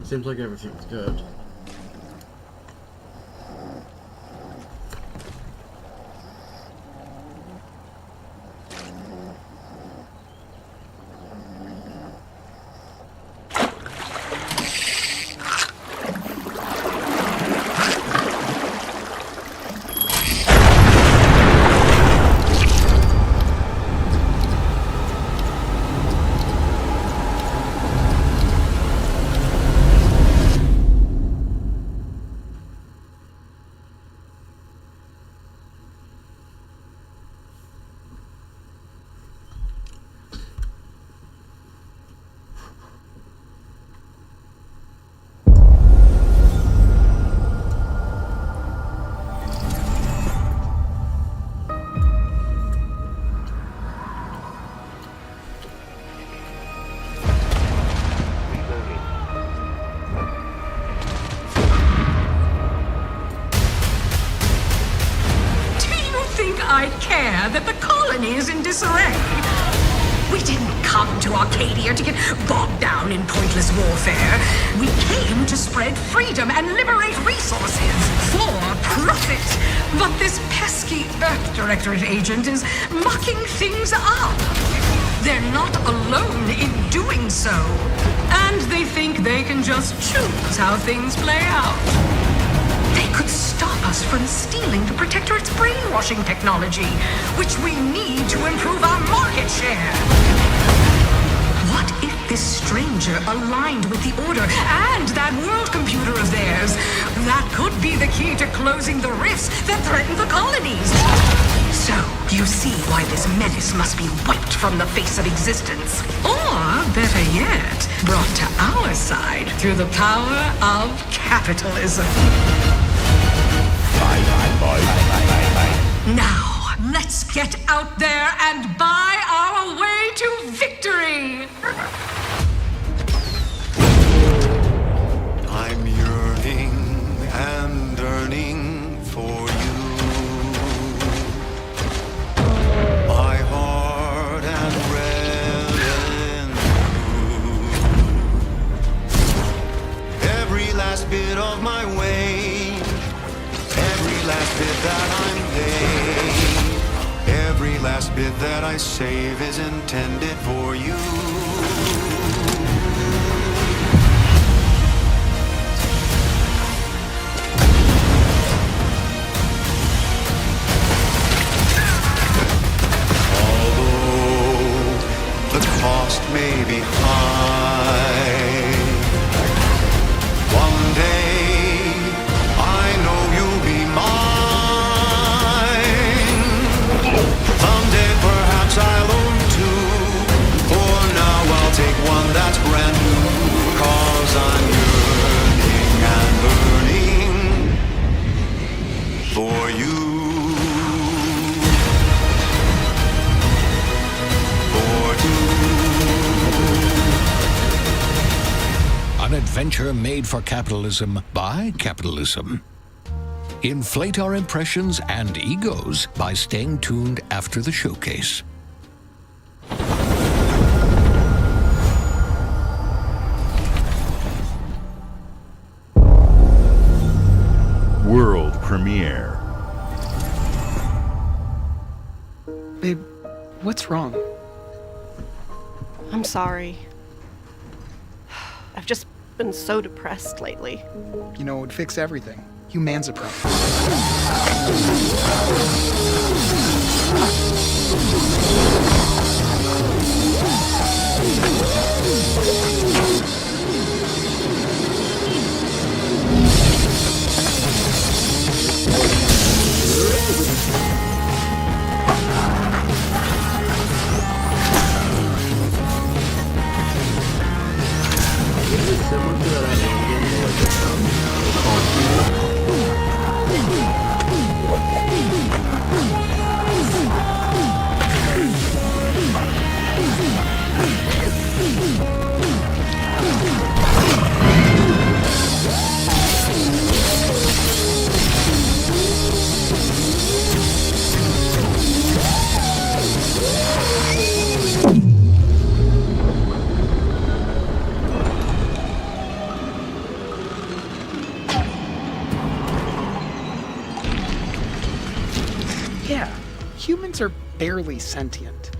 Seems like everything's good. I care that the colony is in disarray. We didn't come to Arcadia to get bogged down in pointless warfare. We came to spread freedom and liberate resources for profit. But this pesky Earth Directorate agent is mucking things up. They're not alone in doing so. And they think they can just choose how things play out. They could stop us from stealing the Protectorate's brainwashing technology, which we need to improve our market share. What if this stranger aligned with the Order and that world computer of theirs? That could be the key to closing the rifts that threaten the colonies. So, you see why this menace must be wiped from the face of existence. Or, better yet, brought to our side through the power of capitalism. Now, let's get out there and buy our way to victory! I'm yearning and yearning for you. My heart and red and blue. Every last bit of my way, every last bit that I'm paid, every last bit that I save is intended for you. Although the cost may be high, one day I'll own two. For now I'll take one that's brand new. 'Cause I'm yearning and burning for you. For you. An adventure made for capitalism by capitalism. Inflate our impressions and egos by staying tuned after the showcase. World premiere. Babe, what's wrong? I'm sorry. I've just been so depressed lately. You know, it would fix everything. Humanzapron. brains are barely sentient.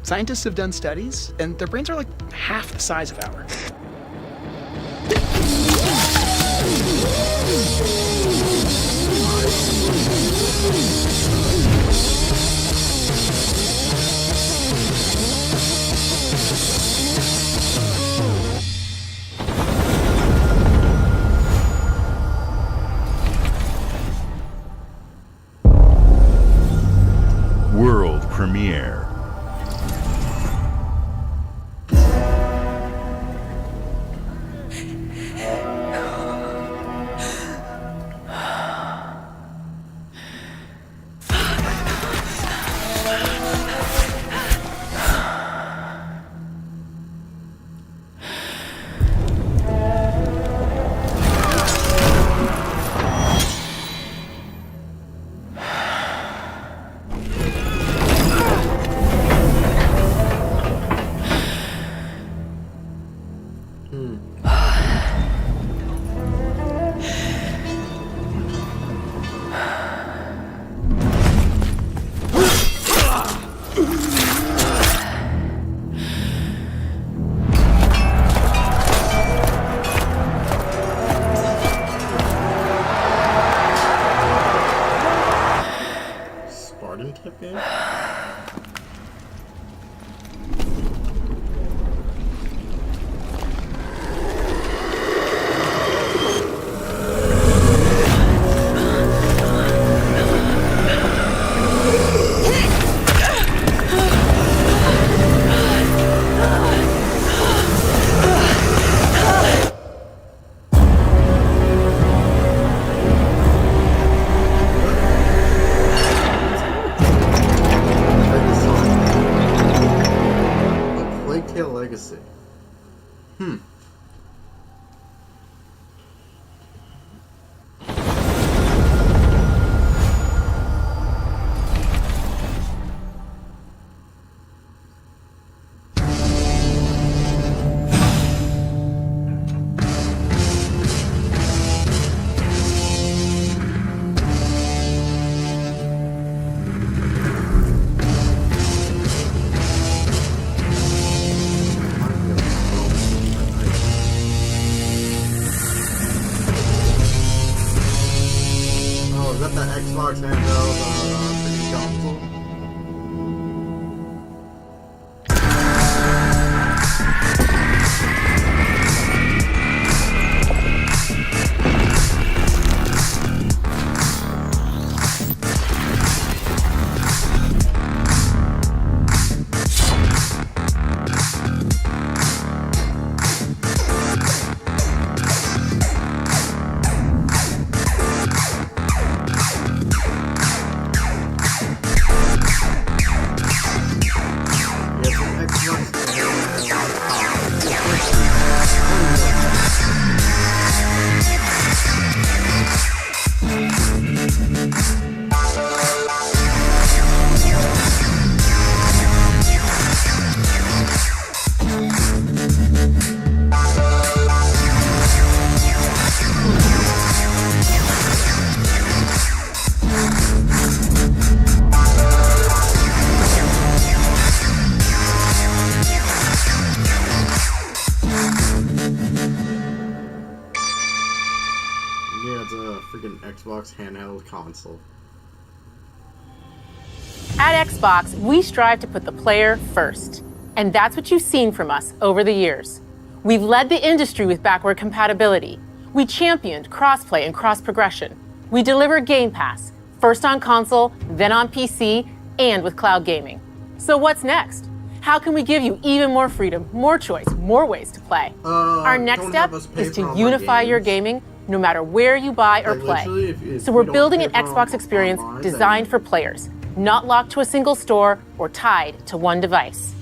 Scientists have done studies, and their brains are like half the size of ours. World premiere. Spartan type game? Plague Tale Legacy. Oh, is that the Xbox handheld freaking console? Yeah, it's a freaking Xbox handheld console. At Xbox, we strive to put the player first. And that's what you've seen from us over the years. We've led the industry with backward compatibility. We championed crossplay and cross-progression. We delivered Game Pass, first on console, then on PC, and with cloud gaming. So what's next? How can we give you even more freedom, more choice, more ways to play? Our next don't step have us pay is for to all my unify your games. gaming no matter where you buy or Like, play. literally, if So we we're don't building pay an for Xbox them experience online, designed then- for players, not locked to a single store or tied to one device.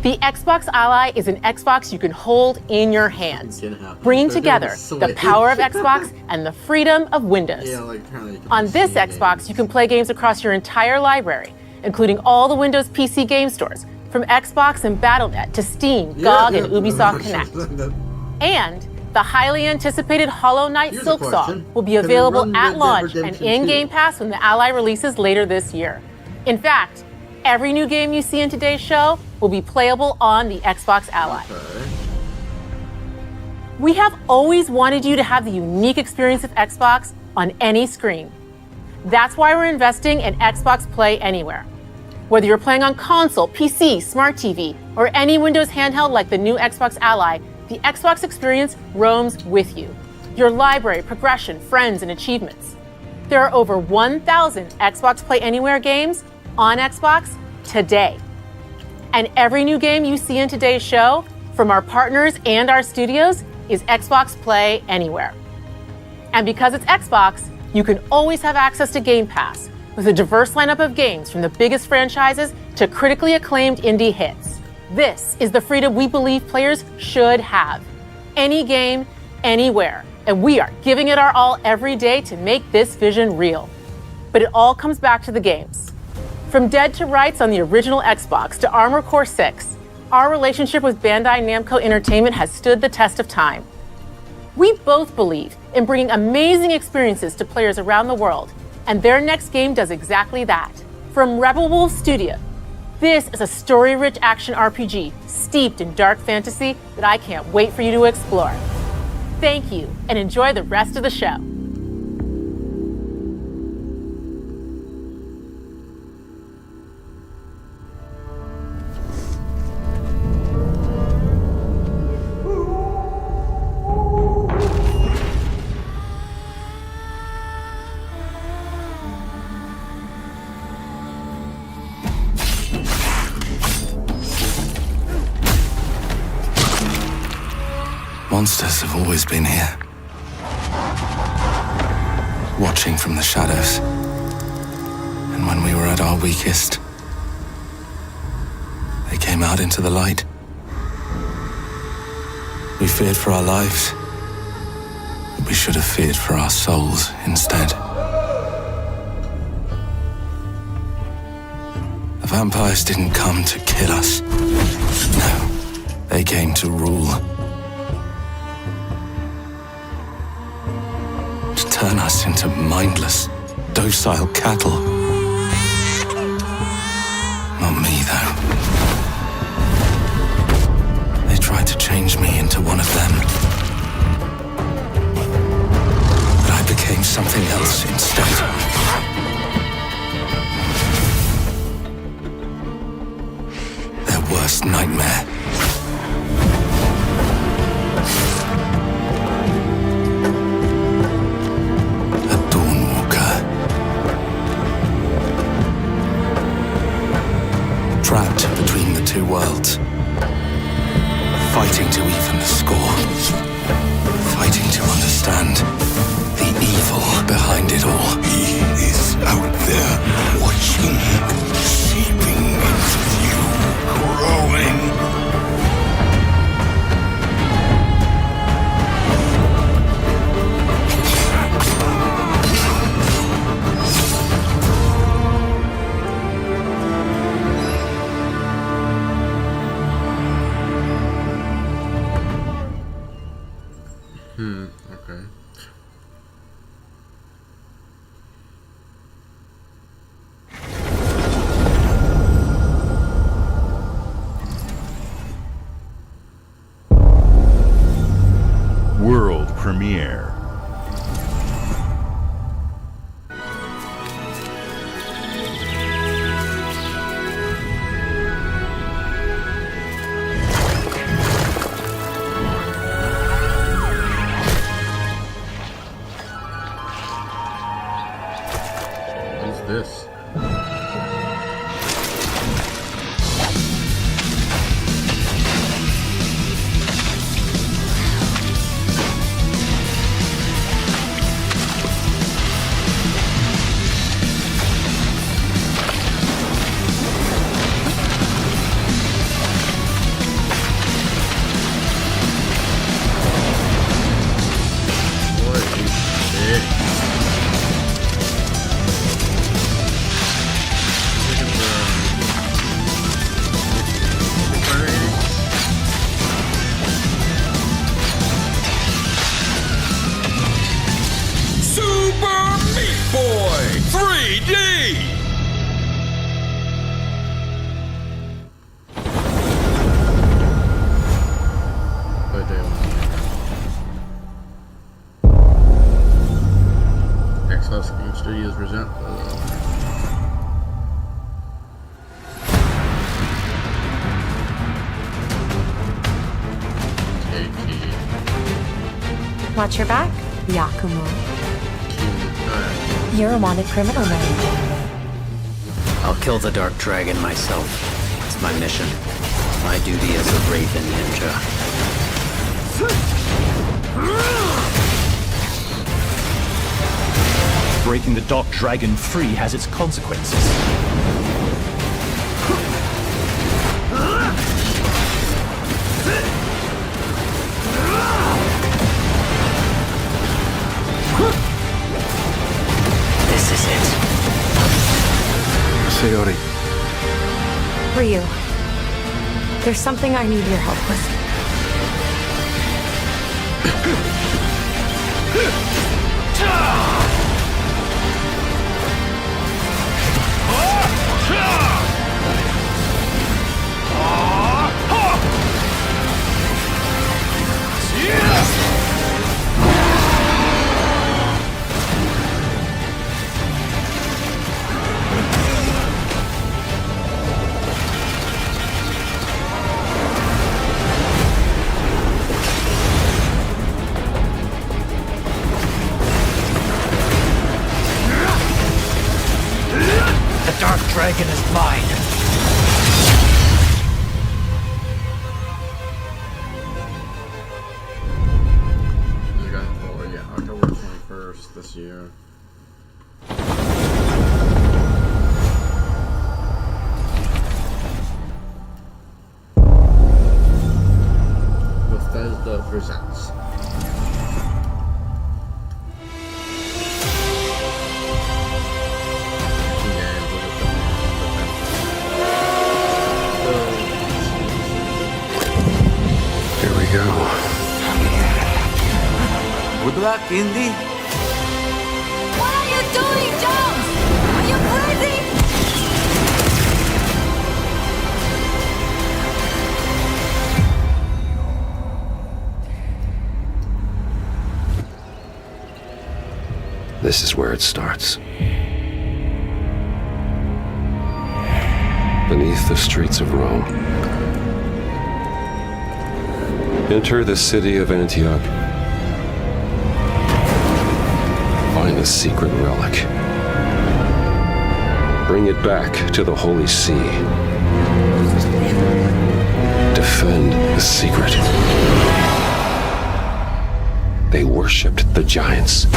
The Xbox Ally is an Xbox you can hold in your hands, Can happen. bringing They're together doing the Switch. power of Xbox and the freedom of Windows. Yeah, like apparently you can On play this Steam Xbox, games. you can play games across your entire library, including all the Windows PC game stores, from Xbox and Battle.net to Steam, GOG, and Ubisoft Connect. And the highly anticipated Hollow Knight Here's a Silksong question. will be Can we available run at Red Dead launch and Redemption in 2? Game Pass when the Ally releases later this year. In fact, every new game you see in today's show will be playable on the Xbox Ally. Okay. We have always wanted you to have the unique experience of Xbox on any screen. That's why we're investing in Xbox Play Anywhere. Whether you're playing on console, PC, smart TV, or any Windows handheld like the new Xbox Ally, the Xbox experience roams with you. Your library, progression, friends, and achievements. There are over 1,000 Xbox Play Anywhere games on Xbox today. And every new game you see in today's show, from our partners and our studios, is Xbox Play Anywhere. And because it's Xbox, you can always have access to Game Pass with a diverse lineup of games from the biggest franchises to critically acclaimed indie hits. This is the freedom we believe players should have. Any game, anywhere. And we are giving it our all every day to make this vision real. But it all comes back to the games. From Dead to Rights on the original Xbox to Armored Core 6, our relationship with Bandai Namco Entertainment has stood the test of time. We both believe in bringing amazing experiences to players around the world, and their next game does exactly that. From Rebel Wolves Studio, this is a story-rich action RPG steeped in dark fantasy that I can't wait for you to explore. Thank you, and enjoy the rest of the show. Monsters have always been here, watching from the shadows. And when we were at our weakest, they came out into the light. We feared for our lives, but we should have feared for our souls instead. The vampires didn't come to kill us. No, they came to rule. Turn us into mindless, docile cattle. Not me, though. They tried to change me into one of them. But I became something else instead. Their worst nightmare. Trapped between the two worlds, fighting to even the score, fighting to understand the evil behind it all. He is out there watching, seeping into you, growing. Okay. World premiere. What is this? Chaos Game Studios present Watch your back, Yakumo. You're a wanted criminal now. I'll kill the Dark Dragon myself. It's my mission. My duty as a Raven Ninja. Breaking the Dark Dragon free has its consequences. This is it. Sayori. Ryu, there's something I need your help with. The Dark Dragon is mine. October 21st this year. Bethesda presents. Here we go. Good luck, Indy. What are you doing, Jones? Are you crazy? This is where it starts. Beneath the streets of Rome. Enter the city of Antioch. Find the secret relic. Bring it back to the Holy See. Defend the secret. They worshipped the giants.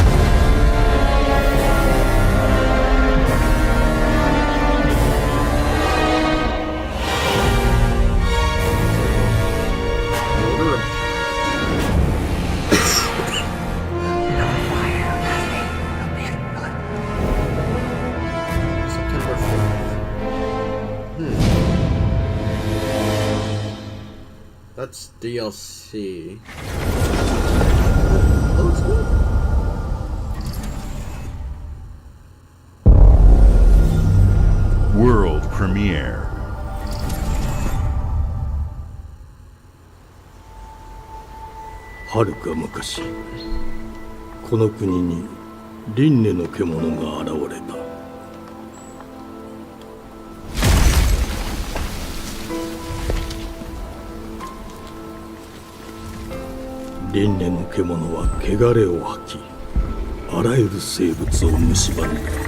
That's DLC. World premiere. はるか昔、この国に輪廻の獣が現れた。輪廻の獣は汚れを吐き、あらゆる生物を蝕んだ。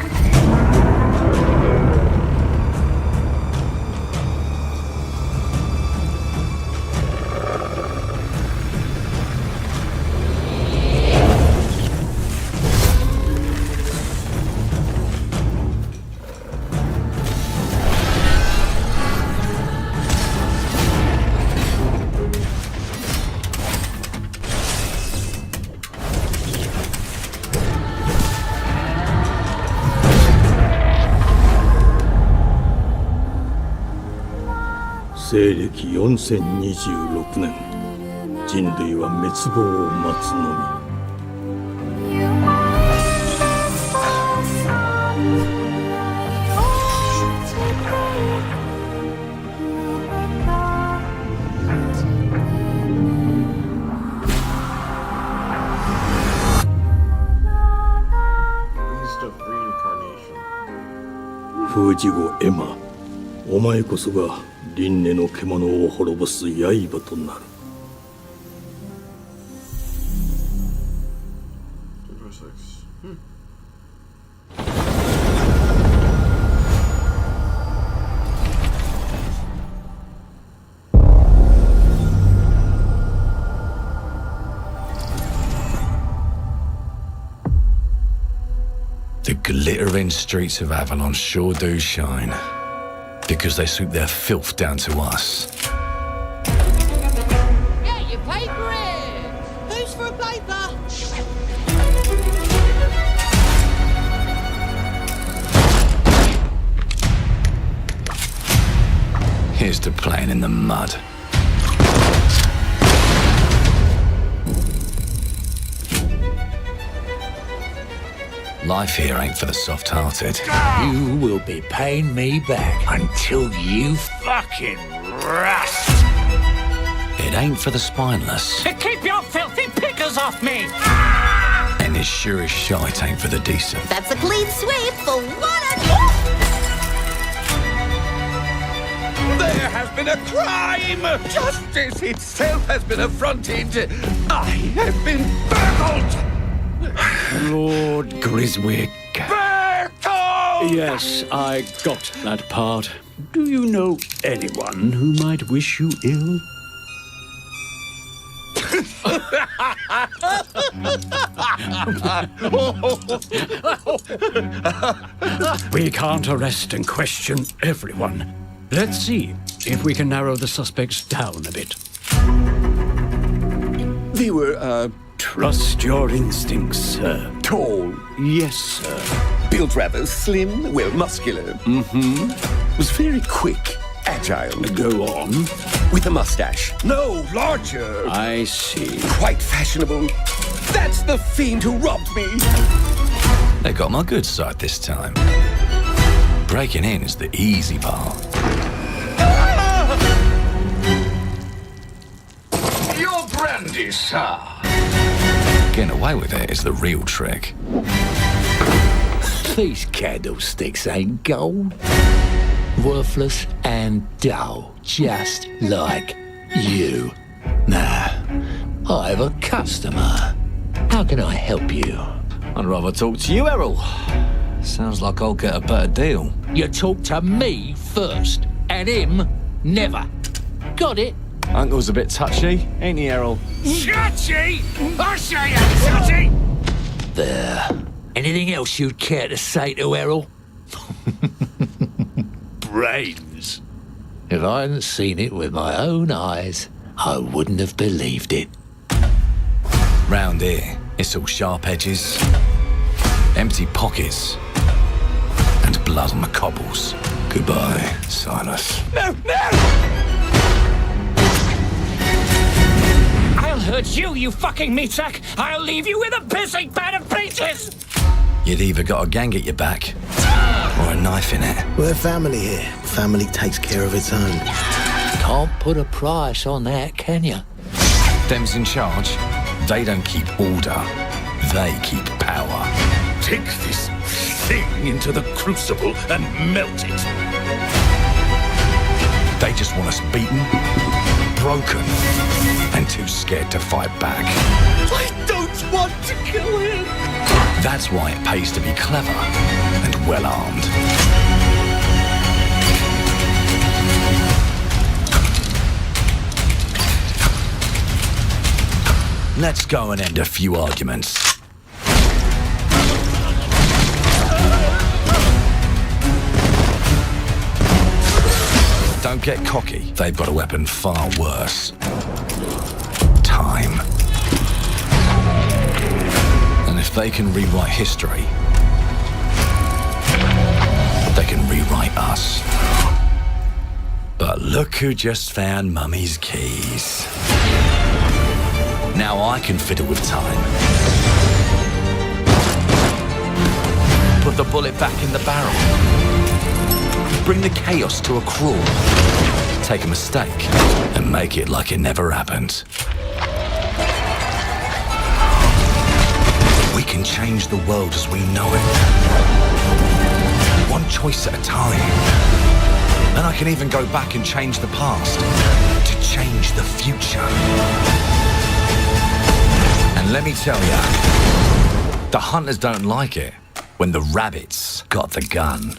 西暦4026年、人類は滅亡を待つのみ。風事後エマ、お前こそが輪廻の獣を滅ぼす刃となる。The glittering streets of Avalon sure do shine, because they sweep their filth down to us. Get your paper in! Who's for a paper? Here's to playing in the mud. Life here ain't for the soft-hearted. You will be paying me back until you fucking rust. It ain't for the spineless. To keep your filthy pickers off me! And it sure as shite ain't for the decent. That's a clean sweep for one and There has been a crime! Justice itself has been affronted! I have been burgled! Lord Griswick. Burgled! Yes, I got that part. Do you know anyone who might wish you ill? We can't arrest and question everyone. Let's see if we can narrow the suspects down a bit. They were, Trust your instincts, sir. tall, Yes, sir. built rather slim, well, muscular. Mm-hmm. Was very quick, agile. Go on. With a mustache. No, larger. I see. Quite fashionable. That's the fiend who robbed me. They got my good side this time. Breaking in is the easy part. Your brandy, sir. Getting away with it is the real trick. These candlesticks ain't gold. Worthless and dull, just like you. Nah, I have a customer. How can I help you? I'd rather talk to you, Errol. Sounds like I'll get a better deal. You talk to me first, and him never. Got it? Uncle's a bit touchy, ain't he, Errol? Touchy? I say I'm touchy! There. Anything else you'd care to say to Errol? Brains. If I hadn't seen it with my own eyes, I wouldn't have believed it. Round here, it's all sharp edges, empty pockets, and blood on the cobbles. Goodbye, Silas. No, no! I'll hurt you, you fucking meatsack! I'll leave you with a pissing bed of pieces! You'd either got a gang at your back, or a knife in it. We're family here. Family takes care of its own. Can't put a price on that, can you? Them's in charge. They don't keep order. They keep power. Take this thing into the crucible and melt it. They just want us beaten, broken, and too scared to fight back. I don't want to kill him! That's why it pays to be clever and well-armed. Let's go and end a few arguments. Don't get cocky. They've got a weapon far worse. Time. And if they can rewrite history, they can rewrite us. But look who just found Mummy's keys. Now I can fiddle with time. Put the bullet back in the barrel. Bring the chaos to a crawl. Take a mistake and make it like it never happened. We can change the world as we know it. one choice at a time. And I can even go back and change the past to change the future. And let me tell ya, the hunters don't like it when the rabbits got the gun.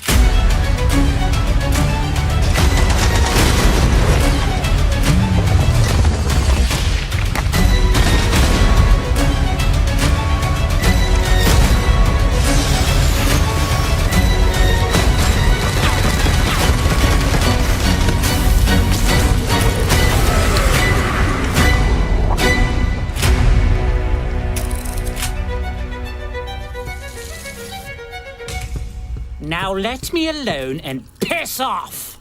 Now let me alone and piss off!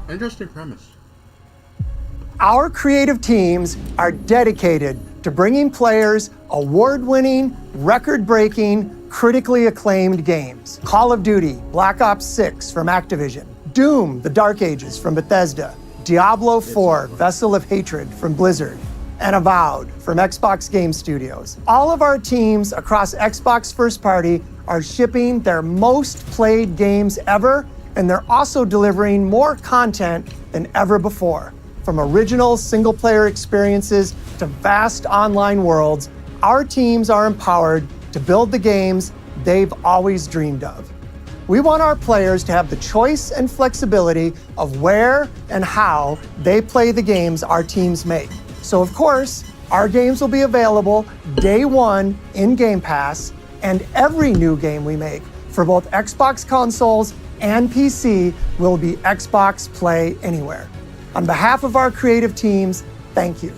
Interesting premise. Our creative teams are dedicated to bringing players award-winning, record-breaking, critically acclaimed games. Call of Duty, Black Ops 6 from Activision, Doom, The Dark Ages from Bethesda, Diablo 4, Vessel of Hatred from Blizzard, and Avowed from Xbox Game Studios. All of our teams across Xbox First Party are shipping their most played games ever, and they're also delivering more content than ever before. From original single-player experiences to vast online worlds, our teams are empowered to build the games they've always dreamed of. We want our players to have the choice and flexibility of where and how they play the games our teams make. So of course, our games will be available day one in Game Pass, and every new game we make for both Xbox consoles and PC will be Xbox Play Anywhere. On behalf of our creative teams, thank you.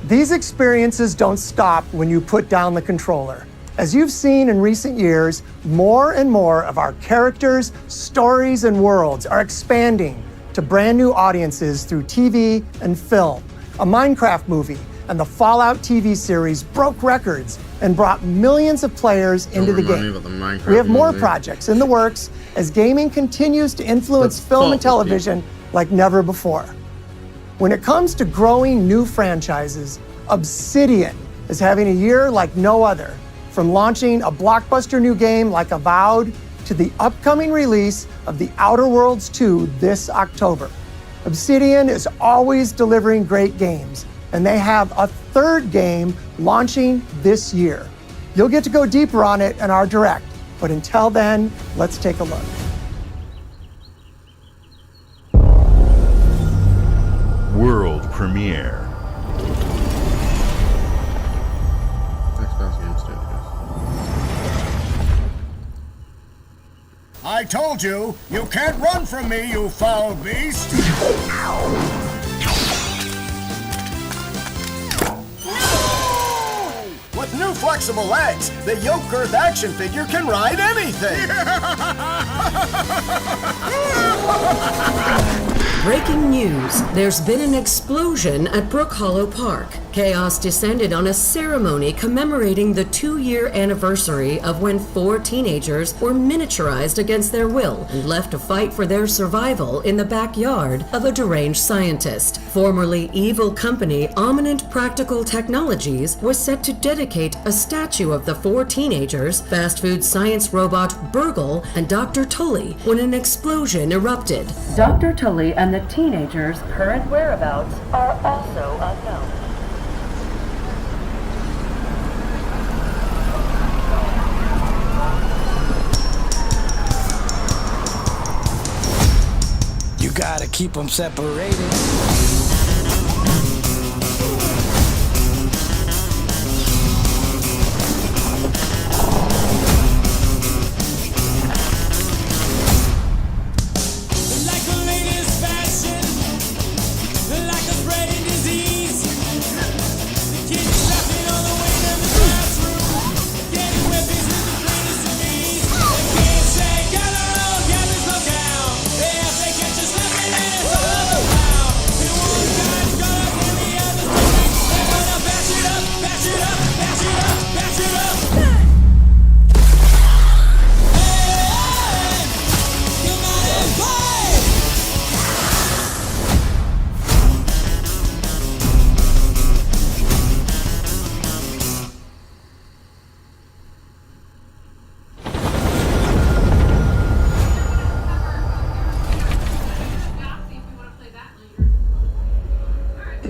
These experiences don't stop when you put down the controller. As you've seen in recent years, more and more of our characters, stories, and worlds are expanding to brand new audiences through TV and film. A Minecraft movie and the Fallout TV series broke records and brought millions of players into the game. We have more projects in the works as gaming continues to influence film and television like never before. When it comes to growing new franchises, Obsidian is having a year like no other. From launching a blockbuster new game like Avowed to the upcoming release of The Outer Worlds 2 this October. Obsidian is always delivering great games, and they have a third game launching this year. You'll get to go deeper on it in our Direct, but until then, let's take a look. World premiere. Xbox Game Studios. I told you, you can't run from me, you foul beast! No! With new flexible legs, the Yoke Girth action figure can ride anything! Breaking news. There's been an explosion at Brook Hollow Park. Chaos descended on a ceremony commemorating the 2-year anniversary of when 4 teenagers were miniaturized against their will and left to fight for their survival in the backyard of a deranged scientist. Formerly evil company Ominent Practical Technologies was set to dedicate a statue of the 4 teenagers, fast food science robot Burgle, and Dr. Tully when an explosion erupted. Dr. Tully and the teenagers' current whereabouts are also unknown. You gotta keep them separated.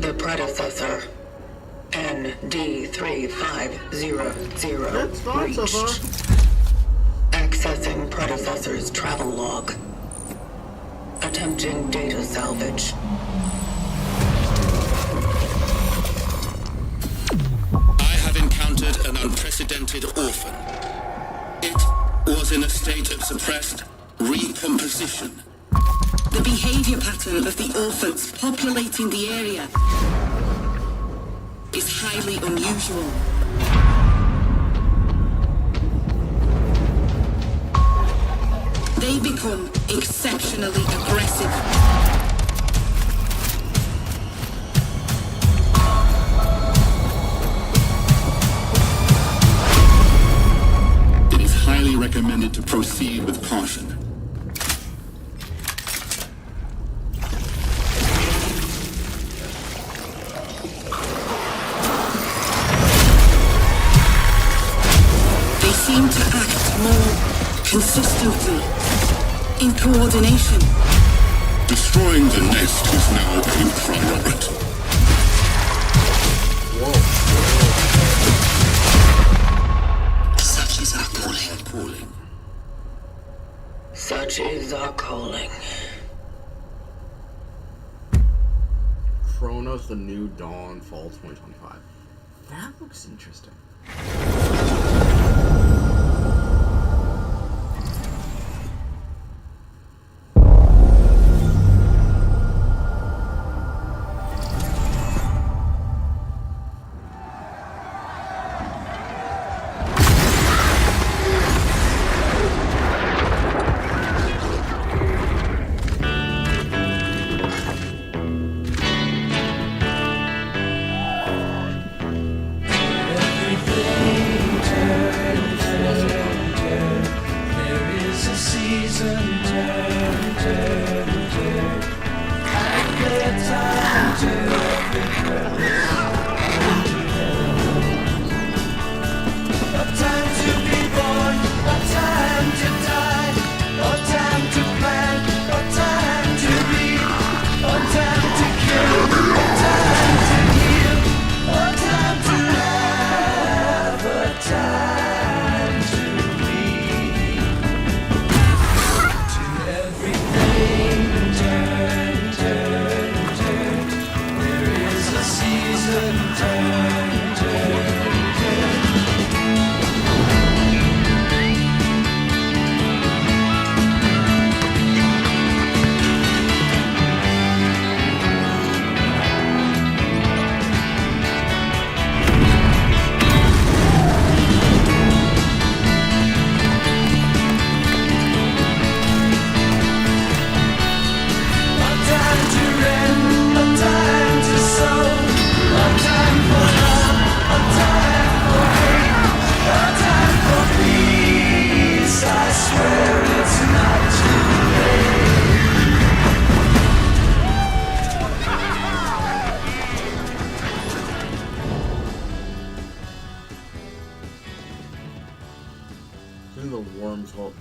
The predecessor, ND3500 That's fine so far. Accessing predecessor's travel log. Attempting data salvage. I have encountered an unprecedented orphan. It was in a state of suppressed recomposition. The behavior pattern of the orphans populating the area is highly unusual. They become exceptionally aggressive. It is highly recommended to proceed with caution. They seem to act more consistently, in coordination. Destroying the nest is now a priority. Such is our calling. Such is our calling. Chronos: The New Dawn, Fall 2025. That looks interesting.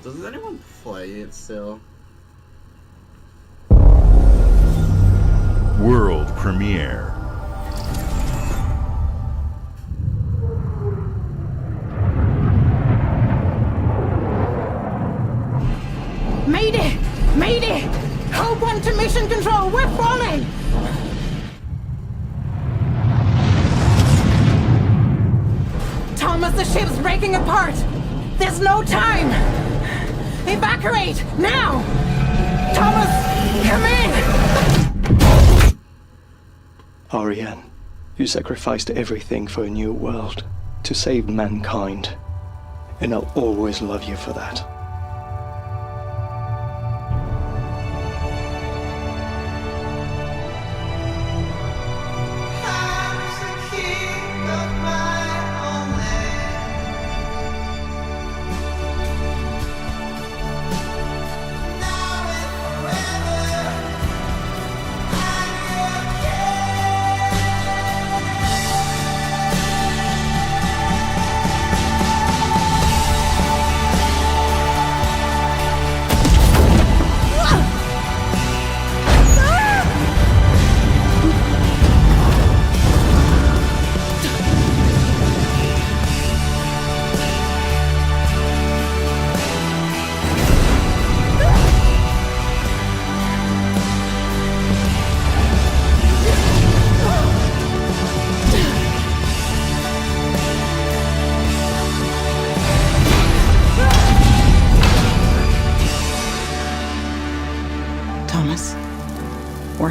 Does anyone play it still? World premiere. Mayday! Mayday! Hope 1 to mission control, we're falling! Thomas, the ship's breaking apart! There's no time! Evacuate! Now! Thomas, come in! Ariane, you sacrificed everything for a new world, to save mankind. And I'll always love you for that.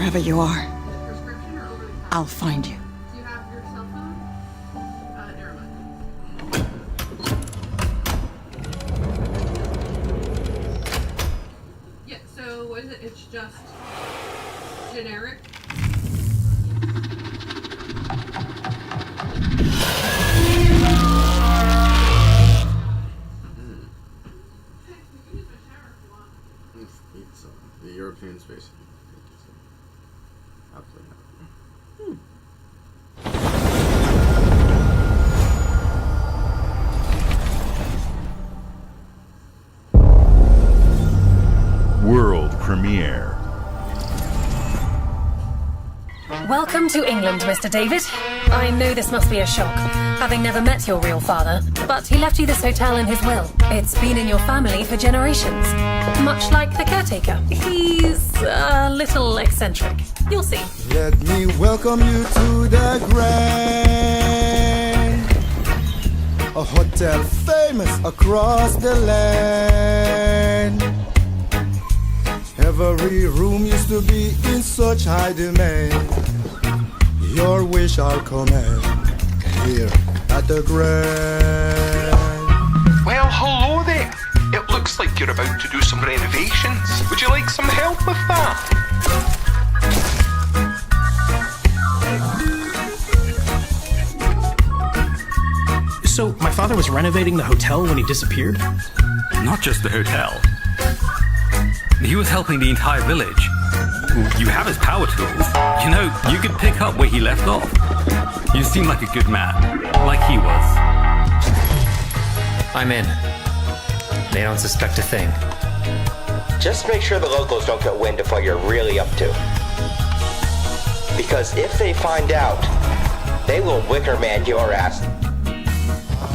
Wherever you are, I'll find you. Yeah, so what is it? It's just generic. The European space. Absolutely. World premiere. Welcome to England, Mr. David. I know this must be a shock, having never met your real father, but he left you this hotel in his will. It's been in your family for generations. Much like the caretaker. He's a little eccentric. You'll see. Let me welcome you to the Grand, a hotel famous across the land. Every room used to be in such high demand. Your wish I'll command here at the Grand. Well, hello there. It looks like you're about to do some renovations. Would you like some help with that? So, my father was renovating the hotel when he disappeared? Not just the hotel. He was helping the entire village. You have his power tools. You know, you could pick up where he left off. You seem like a good man, like he was. I'm in. They don't suspect a thing. Just make sure the locals don't get wind of what you're really up to. Because if they find out, they will wicker man your ass.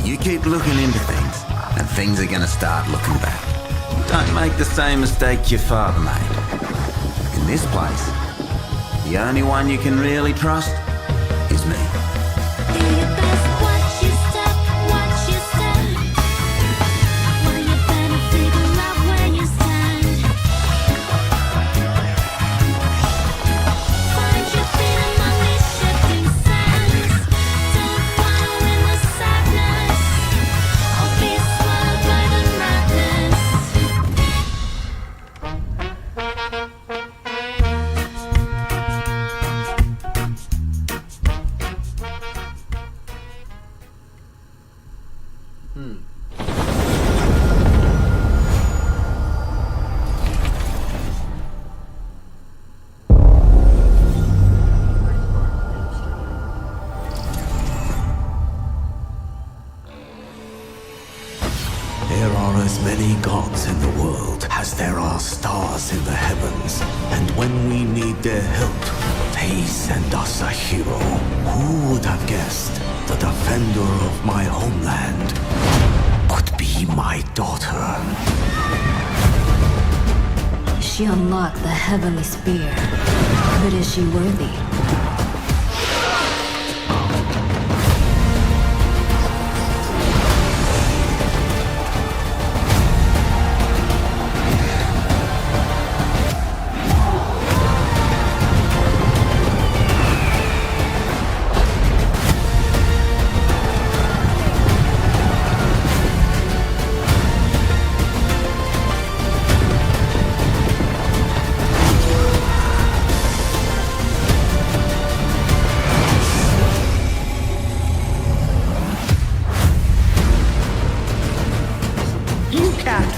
You keep looking into things, and things are gonna start looking bad. Don't make the same mistake your father made. In this place, the only one you can really trust is me. There are as many gods in the world as there are stars in the heavens. And when we need their help, they send us a hero. Who would have guessed the defender of my homeland could be my daughter? She unlocked the heavenly spear, but is she worthy?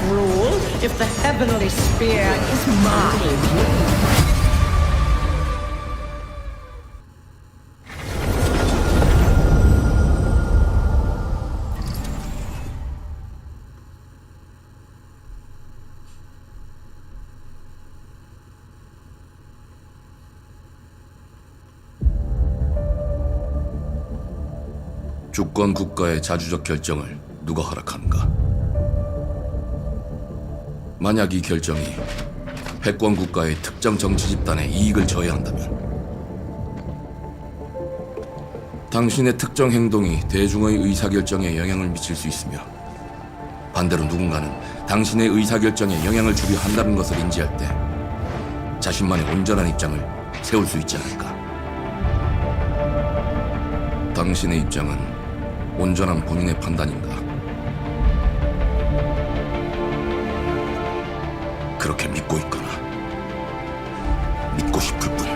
Rule if the heavenly spear is mine. 주권 국가의 자주적 결정을 누가 허락하는가? 만약 이 결정이 패권 국가의 특정 정치 집단의 이익을 저해한다면 당신의 특정 행동이 대중의 의사결정에 영향을 미칠 수 있으며 반대로 누군가는 당신의 의사결정에 영향을 주려 한다는 것을 인지할 때 자신만의 온전한 입장을 세울 수 있지 않을까. 당신의 입장은 온전한 본인의 판단인가? 그렇게 믿고 있거나 믿고 싶을 뿐.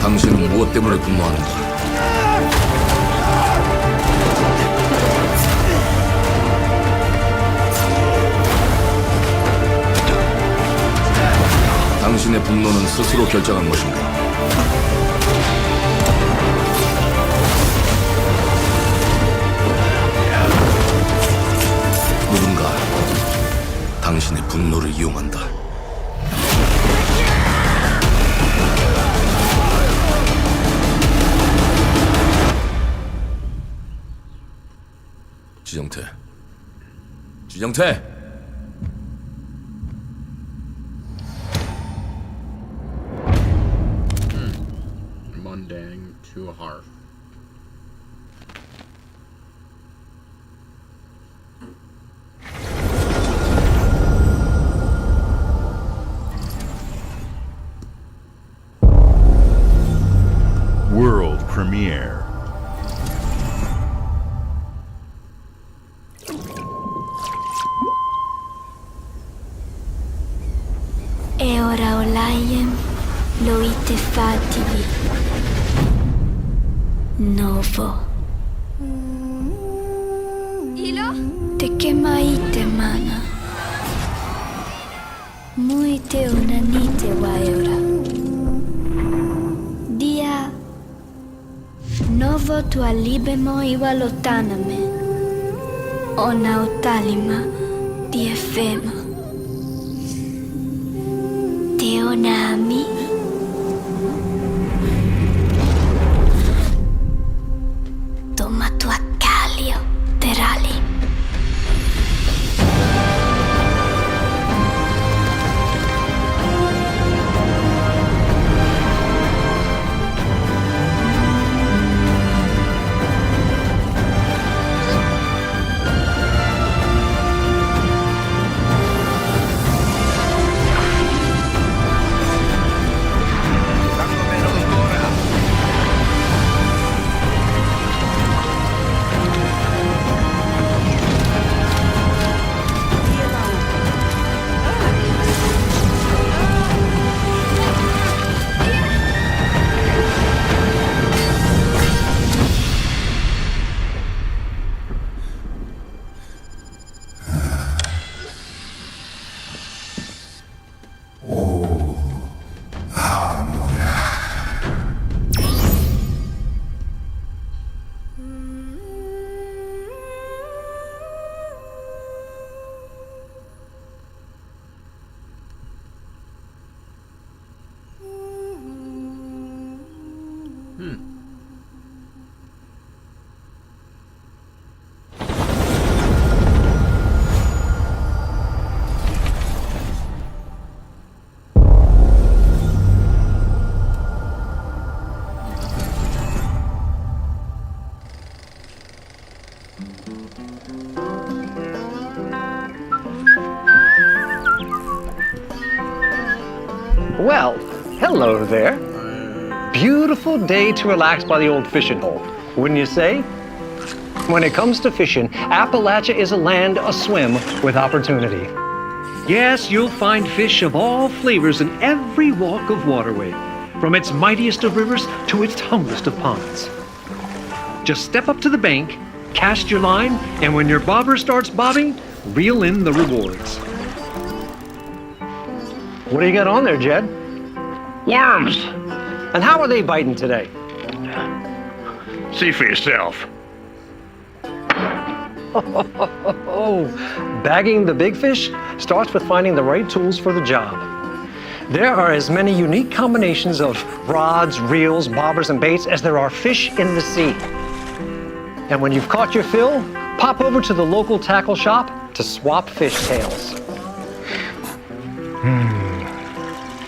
당신은 무엇 때문에 분노하는가? 당신의 분노는 스스로 결정한 것인가? 누군가 당신의 분노를 이용한다. 지정태! Mundane to Hearth. World premiere. E ora Olaiem loite fativi. Novo. Ilo? Te kemaite mana. Muite unanite waeora. Dia. Novo tua libemo iwa lotaname. Ona otalima di efema. Teonami. Toma tua calio, terali. Well, hello there. Beautiful day to relax by the old fishing hole, wouldn't you say? When it comes to fishing, Appalachia is a land aswim with opportunity. Yes, you'll find fish of all flavors in every walk of waterway, from its mightiest of rivers to its humblest of ponds. Just step up to the bank, cast your line, and when your bobber starts bobbing, reel in the rewards. What do you got on there, Jed? Worms! And how are they biting today? See for yourself. Bagging the big fish starts with finding the right tools for the job. There are as many unique combinations of rods, reels, bobbers, and baits as there are fish in the sea. And when you've caught your fill, pop over to the local tackle shop to swap fish tails.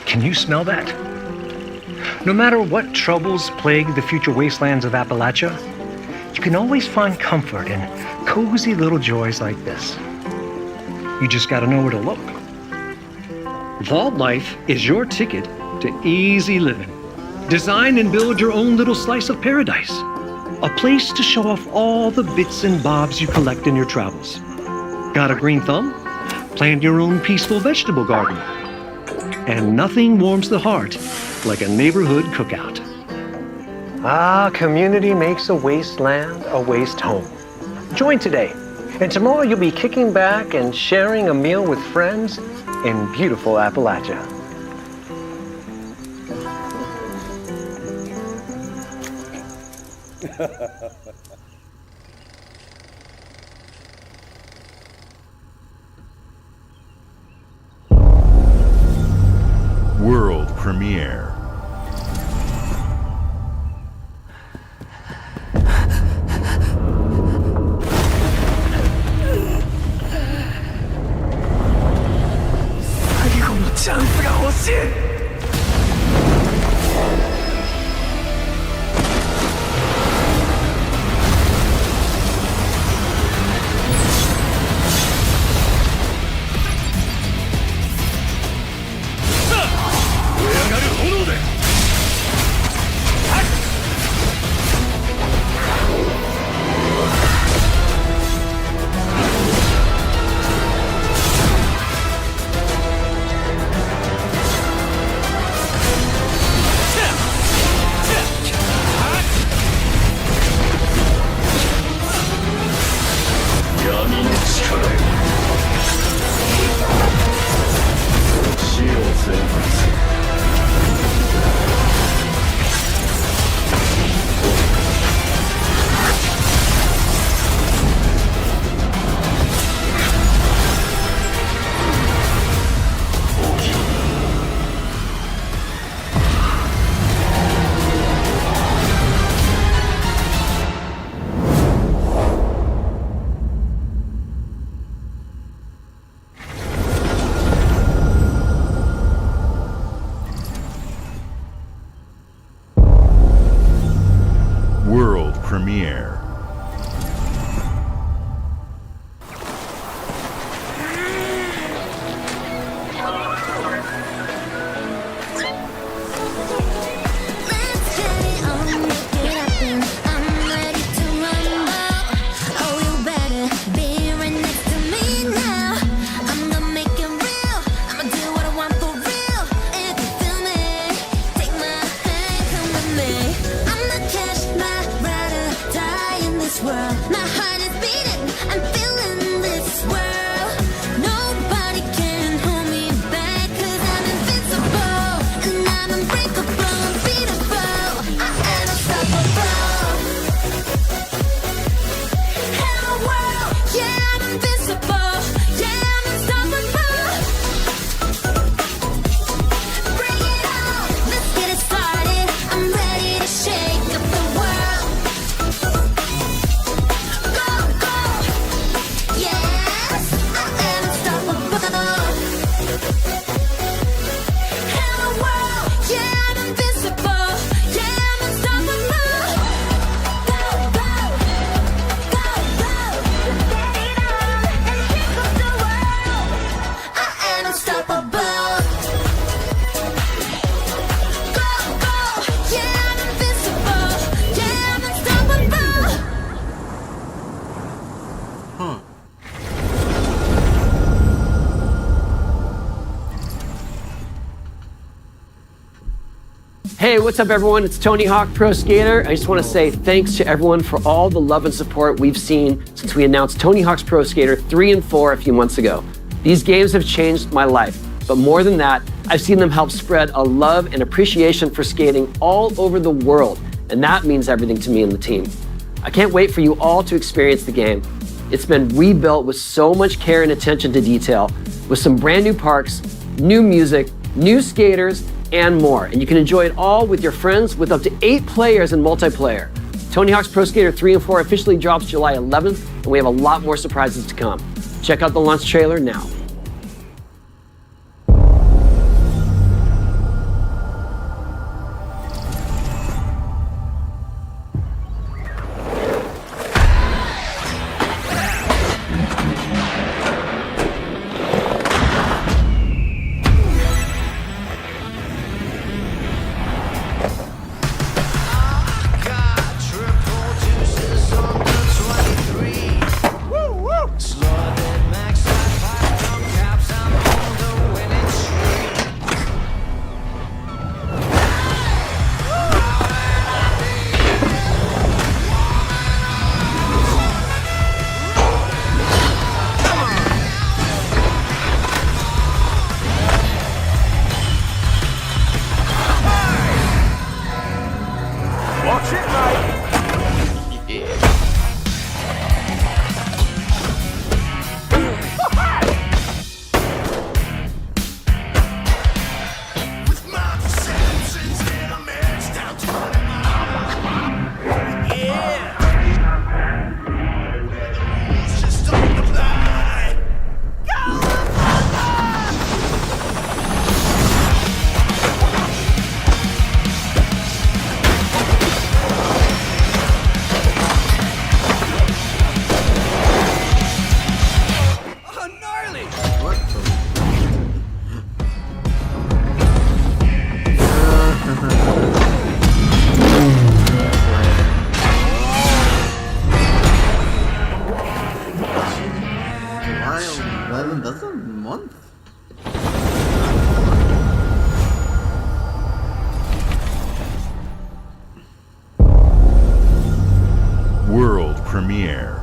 Can you smell that? No matter what troubles plague the future wastelands of Appalachia, you can always find comfort in cozy little joys like this. You just gotta know where to look. Vault Life is your ticket to easy living. Design and build your own little slice of paradise. A place to show off all the bits and bobs you collect in your travels. Got a green thumb? Plant your own peaceful vegetable garden. And nothing warms the heart like a neighborhood cookout. Community makes a wasteland a waste home. Join today, and tomorrow you'll be kicking back and sharing a meal with friends in beautiful Appalachia. World premiere. World premiere. Hey, what's up everyone? It's Tony Hawk Pro Skater. I just want to say thanks to everyone for all the love and support we've seen since we announced Tony Hawk's Pro Skater 3 and 4 a few months ago. These games have changed my life, but more than that, I've seen them help spread a love and appreciation for skating all over the world, and that means everything to me and the team. I can't wait for you all to experience the game. It's been rebuilt with so much care and attention to detail, with some brand new parks, new music, new skaters, and more. And you can enjoy it all with your friends with up to 8 players in multiplayer. Tony Hawk's Pro Skater 3 and 4 officially drops July 11th, and we have a lot more surprises to come. Check out the launch trailer now. That's a month. World premiere.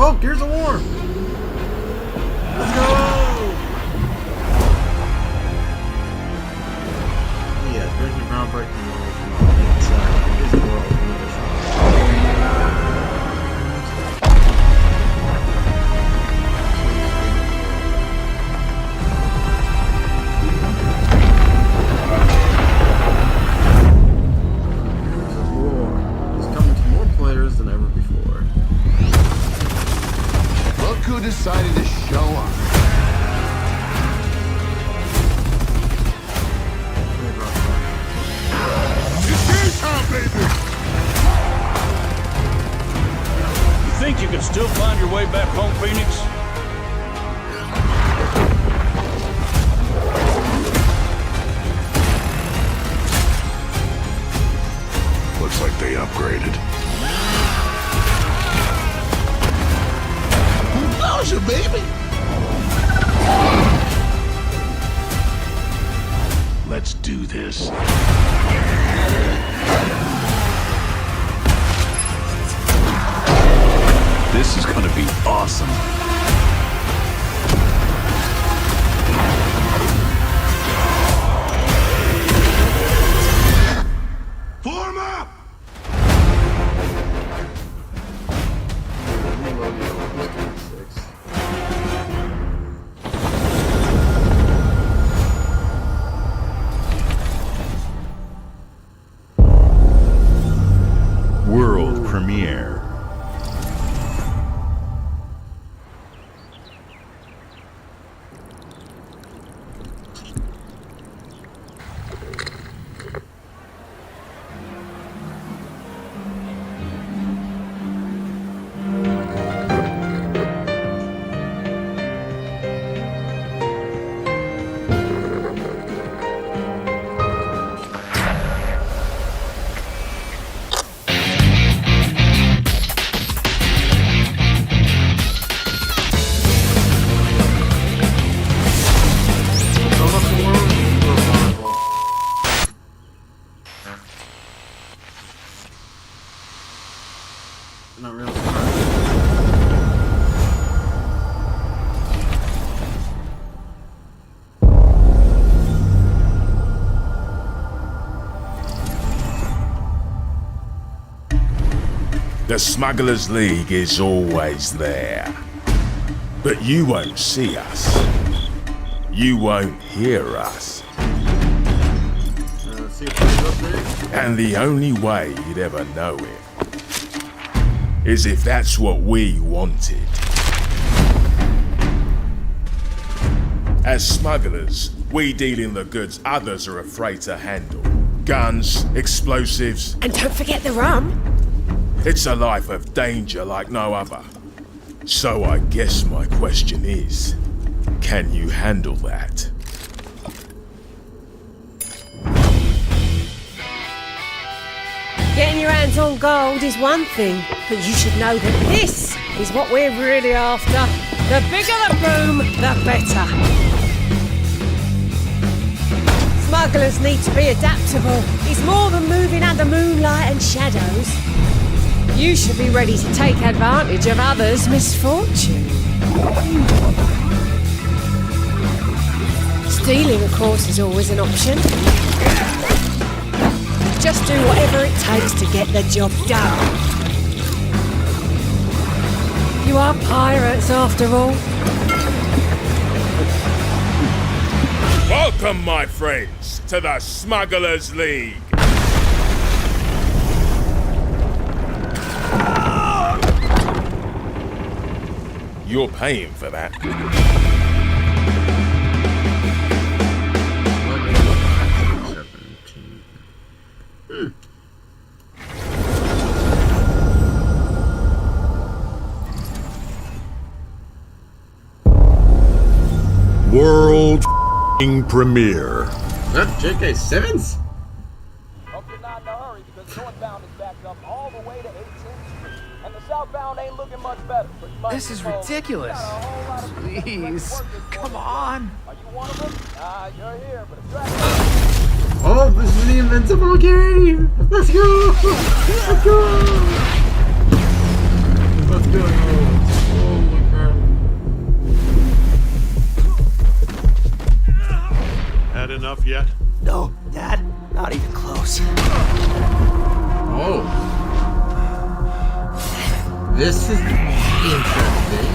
Oh, Gears of War! Let's go! Yeah, it's very groundbreaking. It's Gears of War Ultimate Edition. Gears of War is coming to more players than ever before. Look who decided to show up. think you can still find your way back home, Phoenix? Looks like they upgraded. How's your baby? Let's do this. This is gonna be awesome. Form up! World premiere. Not real. The Smugglers League is always there. But you won't see us. You won't hear us. And the only way you'd ever know it is if that's what we wanted. As smugglers, we deal in the goods others are afraid to handle. Guns, explosives. And don't forget the rum. It's a life of danger like no other. So I guess my question is, can you handle that? Getting your hands on gold is one thing, but you should know that this is what we're really after. The bigger the boom, the better. Smugglers need to be adaptable. It's more than moving under moonlight and shadows. You should be ready to take advantage of others' misfortune. Stealing, of course, is always an option. Just do whatever it takes to get the job done. You are pirates, after all. Welcome, my friends, to the Smugglers League. You're paying for that. World premiere. Is that J.K. Simmons? Hope you're not in a hurry because northbound is backed up all the way to 18th Street. And the southbound ain't looking much better. This is ridiculous. Please, come on. Are you one of them? You're here, but it's right. Oh, this is the Invincible game! Let's go! Let's go! Let's go! Holy crap. Had enough yet? No, Dad, not even close. Oh. This is interesting.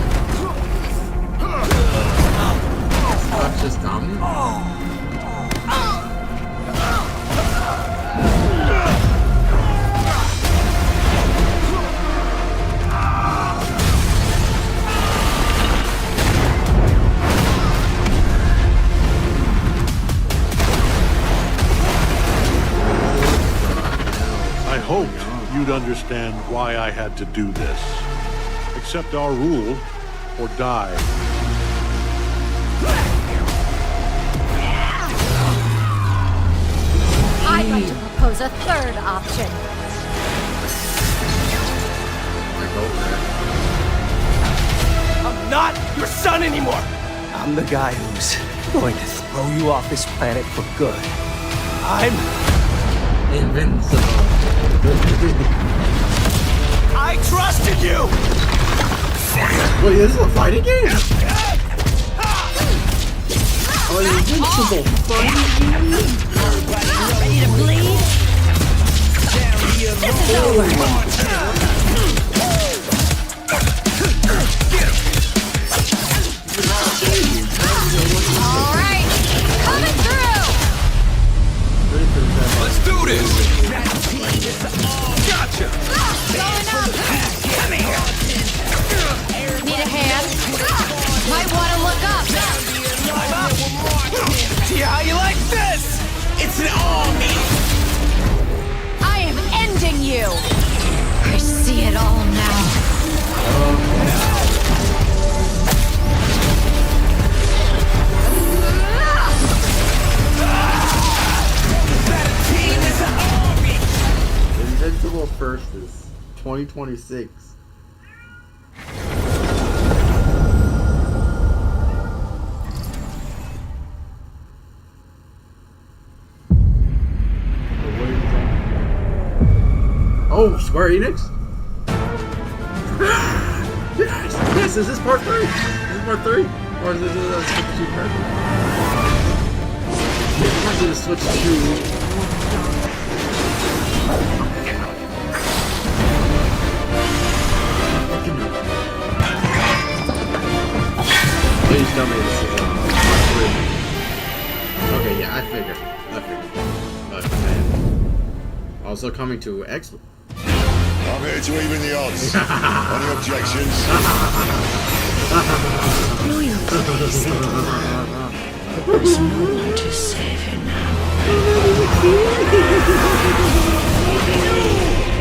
It's not just dominant. I hoped you'd understand why I had to do this. accept our rule or die. I'd like to propose a third option. I'm not your son anymore! I'm the guy who's going to throw you off this planet for good. I'm invincible. I trusted you! Wait, this is a fighting game? Oh, you're invincible. Ready to bleed? This is over. All right, coming through. Let's do this! Gotcha! Going up. Come here. Need a hand? Might want to look up. See how you like this? It's an army! I am ending you. I see it all now. Invincible first is 2026. Oh, Square Enix? Yes! Yes, is this part 3? Is this part 3? Or is this a Switch 2 part? It must be the Switch 2. Please tell me this is part 3. Okay, yeah, I figured. But man. Also coming to Xbox. I'm here to even the odds. Any objections? There's no one to save him now.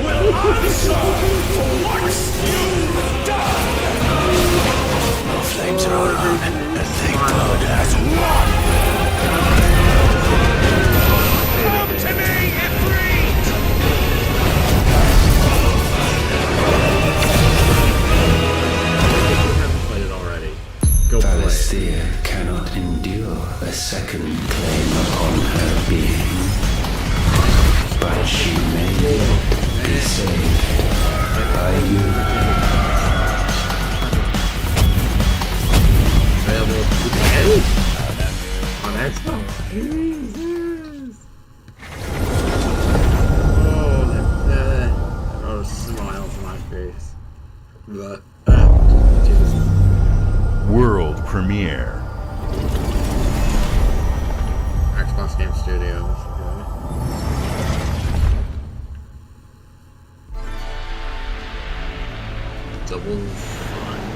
Will answer for what you've done! The flames are on, and thank God has won. Come to me, Ifrit! Played it already. Go play. Valisthea cannot endure a second claim upon her being, but she may be saved by you. Available today on Xbox. Jesus. Oh, that brought a smile to my face. But, Jesus. World premiere. Xbox Game Studios. Double Fine.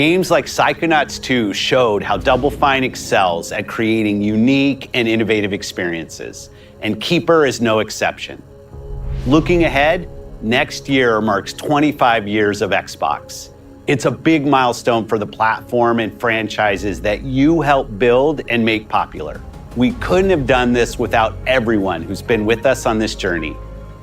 Games like Psychonauts 2 showed how Double Fine excels at creating unique and innovative experiences, and Keeper is no exception. Looking ahead, next year marks 25 years of Xbox. It's a big milestone for the platform and franchises that you helped build and make popular. We couldn't have done this without everyone who's been with us on this journey.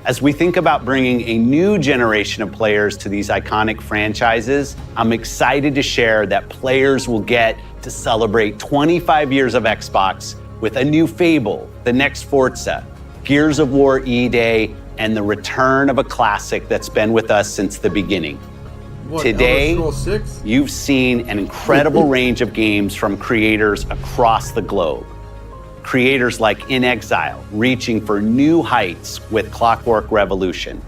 As we think about bringing a new generation of players to these iconic franchises, I'm excited to share that players will get to celebrate 25 years of Xbox with a new Fable, the next Forza, Gears of War E-Day, and the return of a classic that's been with us since the beginning. Today, you've seen an incredible range of games from creators across the globe. Creators like inXile, reaching for new heights with Clockwork Revolution.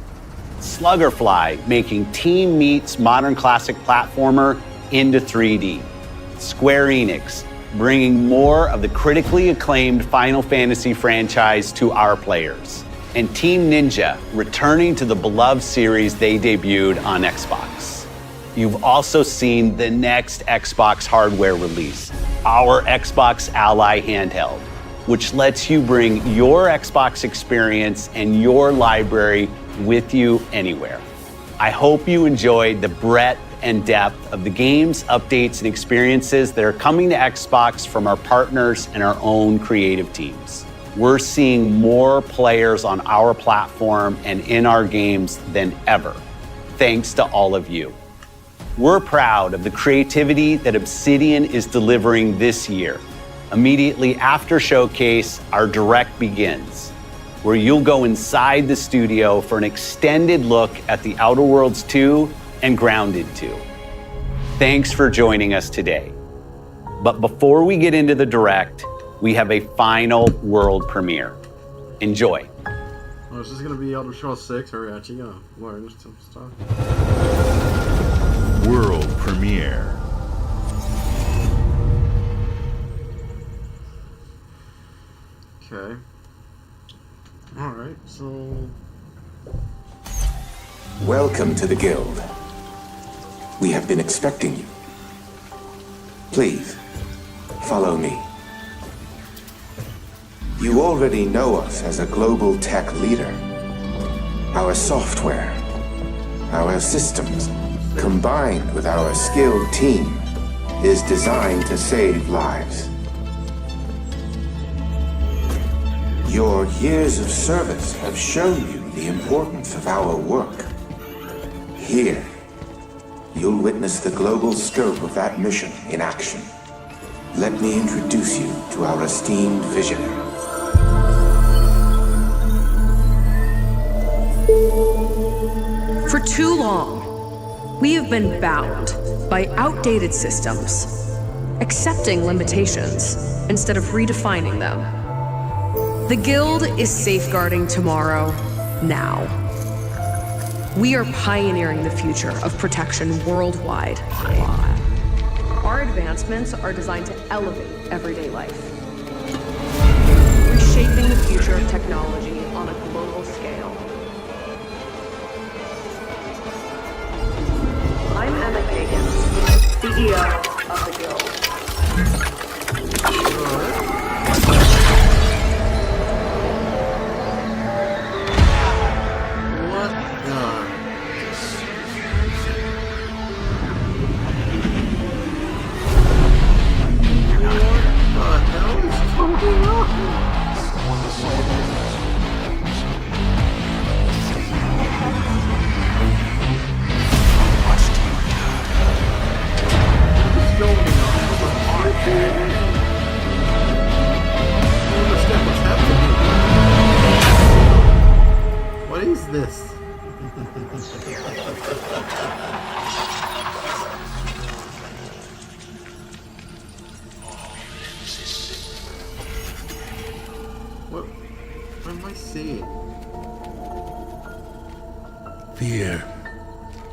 Sluggerfly, making Team Meat's modern classic platformer into 3D. Square Enix, bringing more of the critically acclaimed Final Fantasy franchise to our players. And Team Ninja, returning to the beloved series they debuted on Xbox. You've also seen the next Xbox hardware release, our Xbox Ally handheld, which lets you bring your Xbox experience and your library with you anywhere. I hope you enjoyed the breadth and depth of the games, updates, and experiences that are coming to Xbox from our partners and our own creative teams. We're seeing more players on our platform and in our games than ever, thanks to all of you. We're proud of the creativity that Obsidian is delivering this year. Immediately after Showcase, our Direct begins, where you'll go inside the studio for an extended look at The Outer Worlds 2 and Grounded 2. Thanks for joining us today. But before we get into the Direct, we have a final world premiere. Enjoy. Oh, it's just gonna be Elder Scrolls 6, or actually gonna learn some stuff. World premiere. Okay. Alright, so... Welcome to the Guild. We have been expecting you. Please, follow me. You already know us as a global tech leader. Our software, our systems, combined with our skilled team, is designed to save lives. Your years of service have shown you the importance of our work. Here, you'll witness the global scope of that mission in action. Let me introduce you to our esteemed visionary. For too long, we have been bound by outdated systems, accepting limitations instead of redefining them. The Guild is safeguarding tomorrow, now. We are pioneering the future of protection worldwide. Our advancements are designed to elevate everyday life, reshaping the future of technology on a global scale. I'm Emma Kagan, CEO of the Guild. What is this? What am I seeing? Fear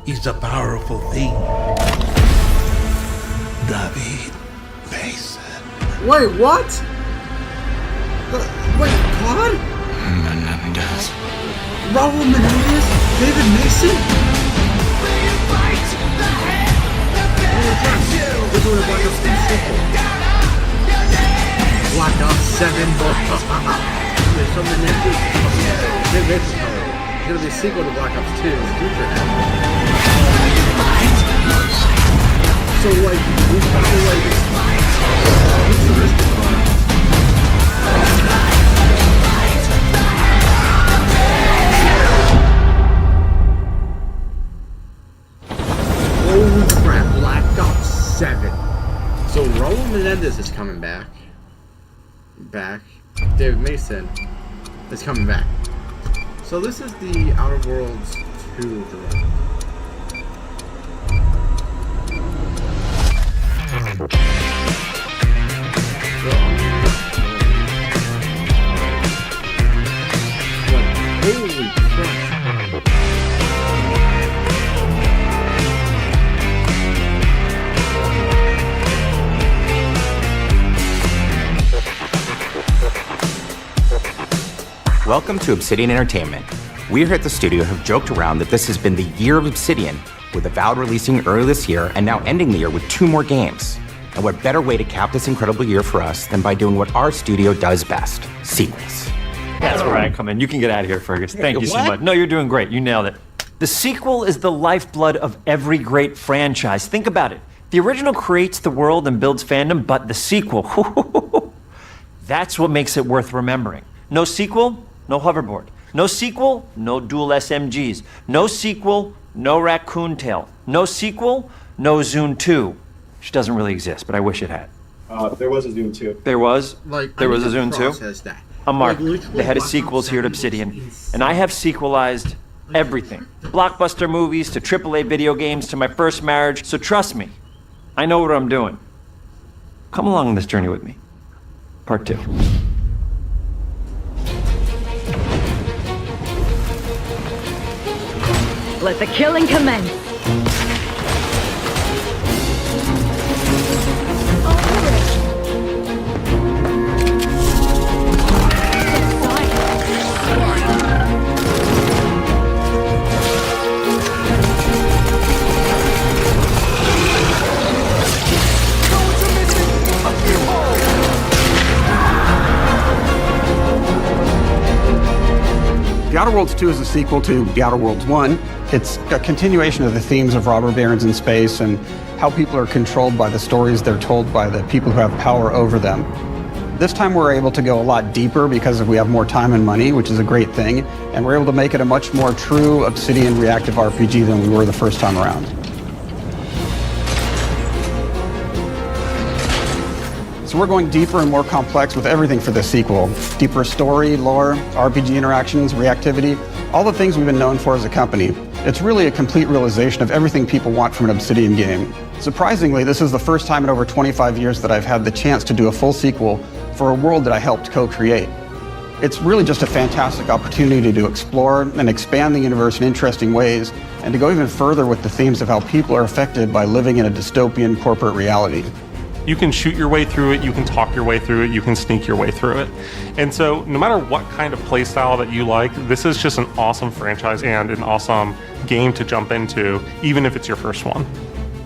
is a powerful thing. David Mason. Wait, what? Wait, God? Menendez. Raul Menendez? David Mason? doing a Black Ops 2 sequel. Black Ops 7. There's something next to it. This is coming. It's gonna be a sequel to Black Ops 2 in the future now. So like, we probably like futuristic art. Holy crap, Black Ops 7. So Raul Menendez is coming back. David Mason is coming back. So this is the Outer Worlds 2 director. Holy crap. Welcome to Obsidian Entertainment. We here at the studio have joked around that this has been the year of Obsidian, with Avowed releasing early this year and now ending the year with 2 more games. And what better way to cap this incredible year for us than by doing what our studio does best, sequels. That's where I come in. You can get out of here, Fergus. Thank you so much. No, you're doing great. You nailed it. The sequel is the lifeblood of every great franchise. Think about it. The original creates the world and builds fandom, but the sequel, that's what makes it worth remembering. No sequel, no hoverboard. No sequel, no dual SMGs. No sequel, no Raccoon Tail. No sequel, no Zune 2. Which doesn't really exist, but I wish it had. There was a Zune 2. There was? There was a Zune 2? That. I'm Mark, the head of sequels here at Obsidian, and I have sequelized everything. Blockbuster movies to AAA video games to my first marriage, so trust me, I know what I'm doing. Come along on this journey with me. Part 2. Let the killing commence. The Outer Worlds 2 is a sequel to The Outer Worlds 1. It's a continuation of the themes of robber barons in space and how people are controlled by the stories they're told by the people who have power over them. This time we're able to go a lot deeper because we have more time and money, which is a great thing, and we're able to make it a much more true Obsidian reactive RPG than we were the first time around. So we're going deeper and more complex with everything for this sequel. Deeper story, lore, RPG interactions, reactivity, all the things we've been known for as a company. It's really a complete realization of everything people want from an Obsidian game. Surprisingly, this is the first time in over 25 years that I've had the chance to do a full sequel for a world that I helped co-create. It's really just a fantastic opportunity to explore and expand the universe in interesting ways, and to go even further with the themes of how people are affected by living in a dystopian corporate reality. You can shoot your way through it, you can talk your way through it, you can sneak your way through it. And so no matter what kind of play style that you like, this is just an awesome franchise and an awesome game to jump into, even if it's your first one.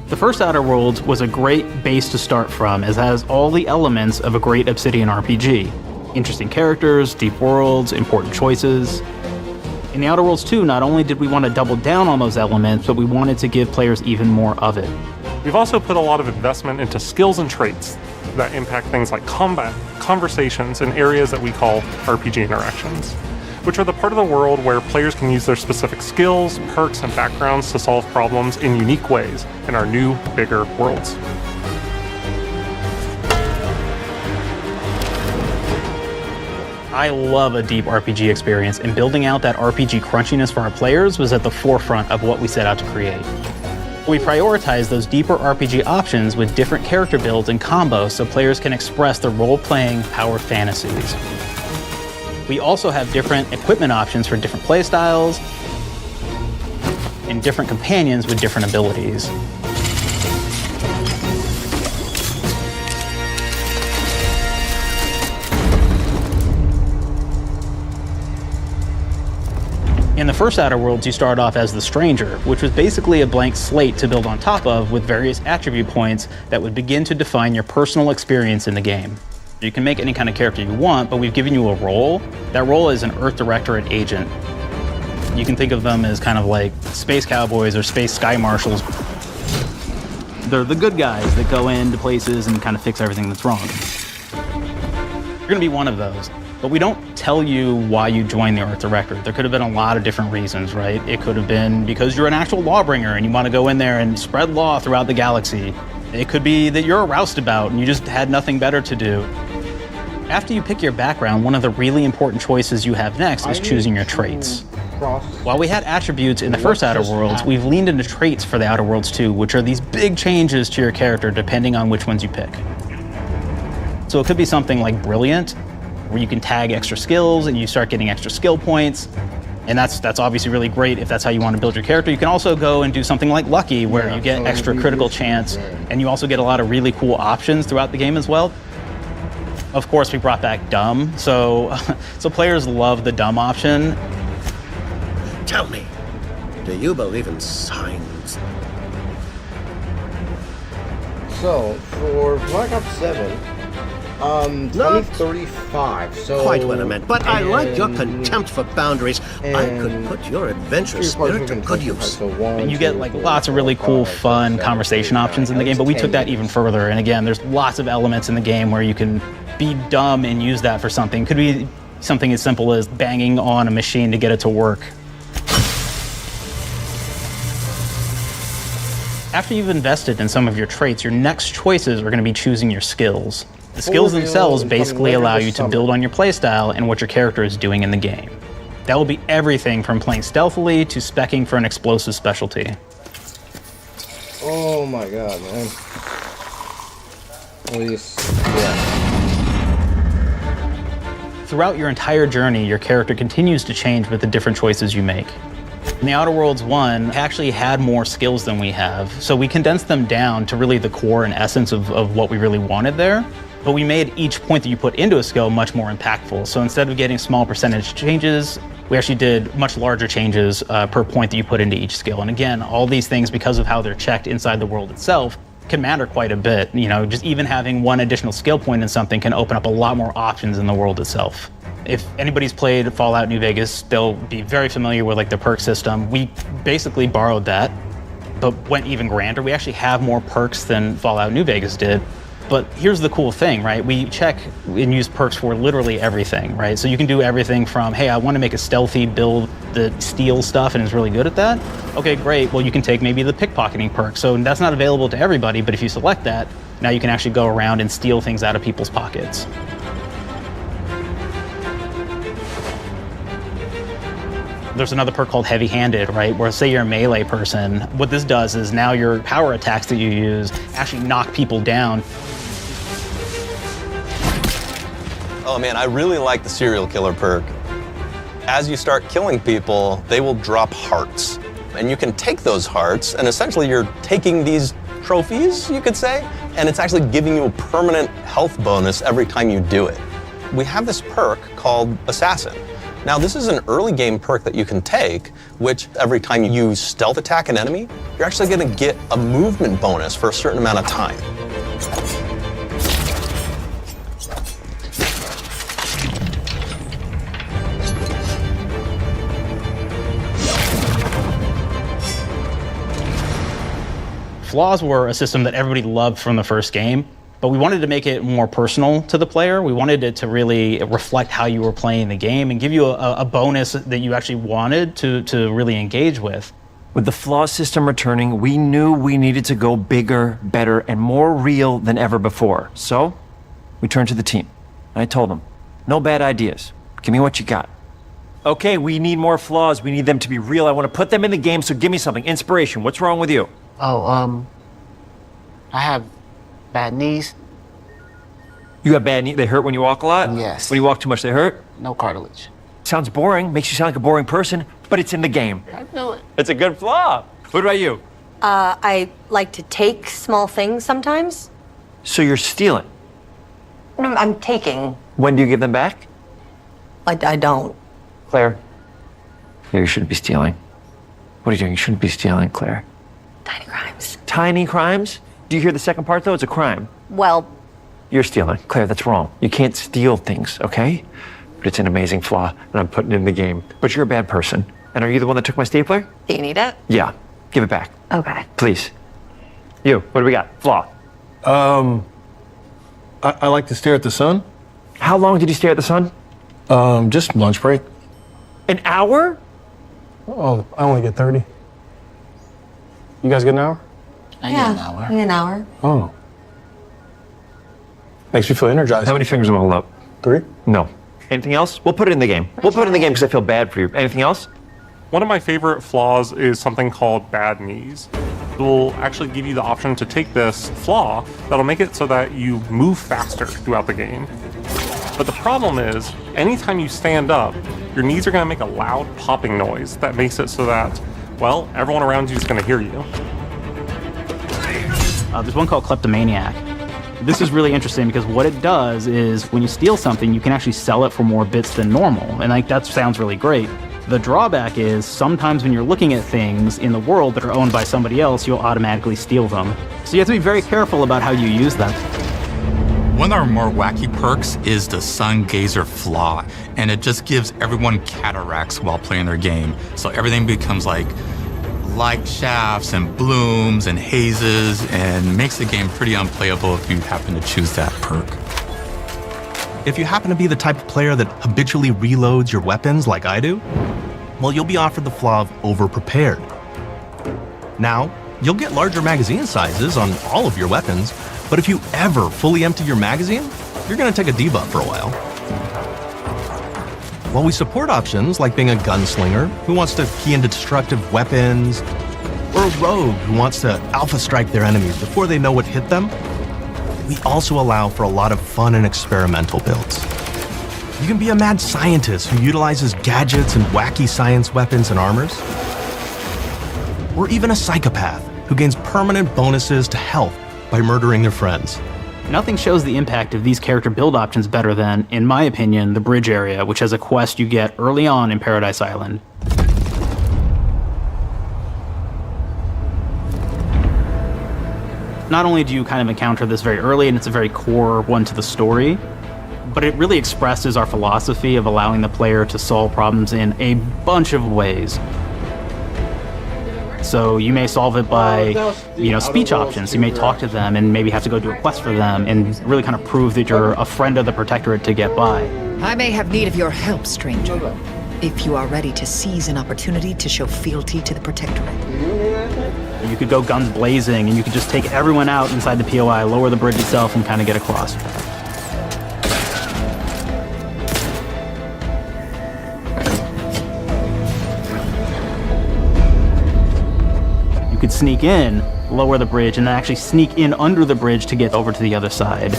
The first Outer Worlds was a great base to start from, as it has all the elements of a great Obsidian RPG. Interesting characters, deep worlds, important choices. In the Outer Worlds 2, not only did we want to double down on those elements, but we wanted to give players even more of it. We've also put a lot of investment into skills and traits that impact things like combat, conversations, and areas that we call RPG interactions, which are the part of the world where players can use their specific skills, perks, and backgrounds to solve problems in unique ways in our new, bigger worlds. I love a deep RPG experience, and building out that RPG crunchiness for our players was at the forefront of what we set out to create. We prioritize those deeper RPG options with different character builds and combos so players can express their role-playing power fantasies. We also have different equipment options for different playstyles and different companions with different abilities. In the first Outer Worlds, you start off as the Stranger, which was basically a blank slate to build on top of with various attribute points that would begin to define your personal experience in the game. You can make any kind of character you want, but we've given you a role. That role is an Earth Directorate agent. You can think of them as kind of like space cowboys or space sky marshals. They're the good guys that go into places and kind of fix everything that's wrong. You're gonna be one of those. But we don't tell you why you joined the Earth Directorate. There could have been a lot of different reasons, right? It could have been because you're an actual lawbringer and you want to go in there and spread law throughout the galaxy. It could be that you're a roustabout and you just had nothing better to do. After you pick your background, one of the really important choices you have next is choosing your traits. While we had attributes in the first Outer Worlds, we've leaned into traits for the Outer Worlds too, which are these big changes to your character depending on which ones you pick. So it could be something like Brilliant, where you can tag extra skills and you start getting extra skill points. And that's obviously really great if that's how you want to build your character. You can also go and do something like Lucky, where you get extra critical chance, and you also get a lot of really cool options throughout the game as well. Of course, we brought back Dumb, so players love the Dumb option. Tell me, do you believe in signs? So, for Black Ops 7, 2035, so... Quite what I meant, but I like your contempt for boundaries. I could put your adventurous spirit to good use. And you get like lots of really cool, fun conversation options in the game, but we took that even further. And again, there's lots of elements in the game where you can be dumb and use that for something. Could be something as simple as banging on a machine to get it to work. After you've invested in some of your traits, your next choices are going to be choosing your skills. The skills themselves basically allow you to build on your playstyle and what your character is doing in the game. That will be everything from playing stealthily to speccing for an explosive specialty. Oh my god, man. Please, yeah. Throughout your entire journey, your character continues to change with the different choices you make. In the Outer Worlds 1, actually had more skills than we have, so we condensed them down to really the core and essence of what we really wanted there. But we made each point that you put into a skill much more impactful. So instead of getting small percentage changes, we actually did much larger changes per point that you put into each skill. And again, all these things, because of how they're checked inside the world itself, can matter quite a bit. You know, just even having one additional skill point in something can open up a lot more options in the world itself. If anybody's played Fallout New Vegas, they'll be very familiar with like the perk system. We basically borrowed that, but went even grander. We actually have more perks than Fallout New Vegas did. But here's the cool thing, right? We check and use perks for literally everything, right? So you can do everything from, hey, I want to make a stealthy build that steals stuff and is really good at that. Okay, great. Well, you can take maybe the pickpocketing perk. So that's not available to everybody, but if you select that, now you can actually go around and steal things out of people's pockets. There's another perk called Heavy-Handed, right? Where say you're a melee person, what this does is now your power attacks that you use actually knock people down. Oh man, I really like the serial killer perk. As you start killing people, they will drop hearts. And you can take those hearts, and essentially you're taking these trophies, you could say, and it's actually giving you a permanent health bonus every time you do it. We have this perk called Assassin. Now, this is an early game perk that you can take, which every time you stealth attack an enemy, you're actually going to get a movement bonus for a certain amount of time. Flaws were a system that everybody loved from the first game, but we wanted to make it more personal to the player. We wanted it to really reflect how you were playing the game and give you a bonus that you actually wanted to really engage with. With the flaw system returning, we knew we needed to go bigger, better, and more real than ever before. So, we turned to the team. I told them, no bad ideas. Give me what you got. Okay, we need more flaws. We need them to be real. I want to put them in the game, so give me something. Inspiration. What's wrong with you? Oh, I have bad knees. You have bad knees? They hurt when you walk a lot? Yes. When you walk too much, they hurt? No cartilage. Sounds boring. Makes you sound like a boring person, but it's in the game. I know it. It's a good flaw. What about you? I like to take small things sometimes. So you're stealing? No, I'm taking. When do you give them back? I don't. Claire? Yeah, you shouldn't be stealing. What are you doing? You shouldn't be stealing, Claire. Tiny crimes. Tiny crimes? Do you hear the second part, though? It's a crime. Well, You're stealing. Claire, that's wrong. You can't steal things, okay? But it's an amazing flaw, and I'm putting it in the game. But you're a bad person. And are you the one that took my stapler? do you need it? Yeah. Give it back. Okay. Please. You, what do we got? Flaw. I like to stare at the sun. How long did you stare at the sun? Just lunch break. An hour? Oh, I only get 30. You guys get an hour? I get an hour. Oh. Makes me feel energized. How many fingers am I hold up? 3? No. Anything else? We'll put it in the game. We'll put it in the game because I feel bad for you. Anything else? One of my favorite flaws is something called bad knees. It will actually give you the option to take this flaw that'll make it so that you move faster throughout the game. But the problem is, anytime you stand up, your knees are going to make a loud popping noise that makes it so that, well, everyone around you is going to hear you. There's one called Kleptomaniac. This is really interesting because what it does is when you steal something, you can actually sell it for more bits than normal. And like that sounds really great. The drawback is sometimes when you're looking at things in the world that are owned by somebody else, you'll automatically steal them. So you have to be very careful about how you use them. One of our more wacky perks is the Sun Gazer Flaw, and it just gives everyone cataracts while playing their game. So everything becomes like light shafts and blooms and hazes, and makes the game pretty unplayable if you happen to choose that perk. If you happen to be the type of player that habitually reloads your weapons like I do, well, you'll be offered the flaw of over-prepared. Now, you'll get larger magazine sizes on all of your weapons, but if you ever fully empty your magazine, you're gonna take a debuff for a while. While we support options like being a gunslinger who wants to key into destructive weapons, or a rogue who wants to alpha strike their enemies before they know what hit them, we also allow for a lot of fun and experimental builds. You can be a mad scientist who utilizes gadgets and wacky science weapons and armors, or even a psychopath who gains permanent bonuses to health by murdering their friends. Nothing shows the impact of these character build options better than, in my opinion, the bridge area, which has a quest you get early on in Paradise Island. Not only do you kind of encounter this very early, and it's a very core one to the story, but it really expresses our philosophy of allowing the player to solve problems in a bunch of ways. So you may solve it by, speech options. You may talk to them and maybe have to go do a quest for them and really kind of prove that you're a friend of the Protectorate to get by. I may have need of your help, stranger, if you are ready to seize an opportunity to show fealty to the Protectorate. You could go guns blazing and you could just take everyone out inside the POI, lower the bridge itself, and kind of get across. You could sneak in, lower the bridge, and then actually sneak in under the bridge to get over to the other side.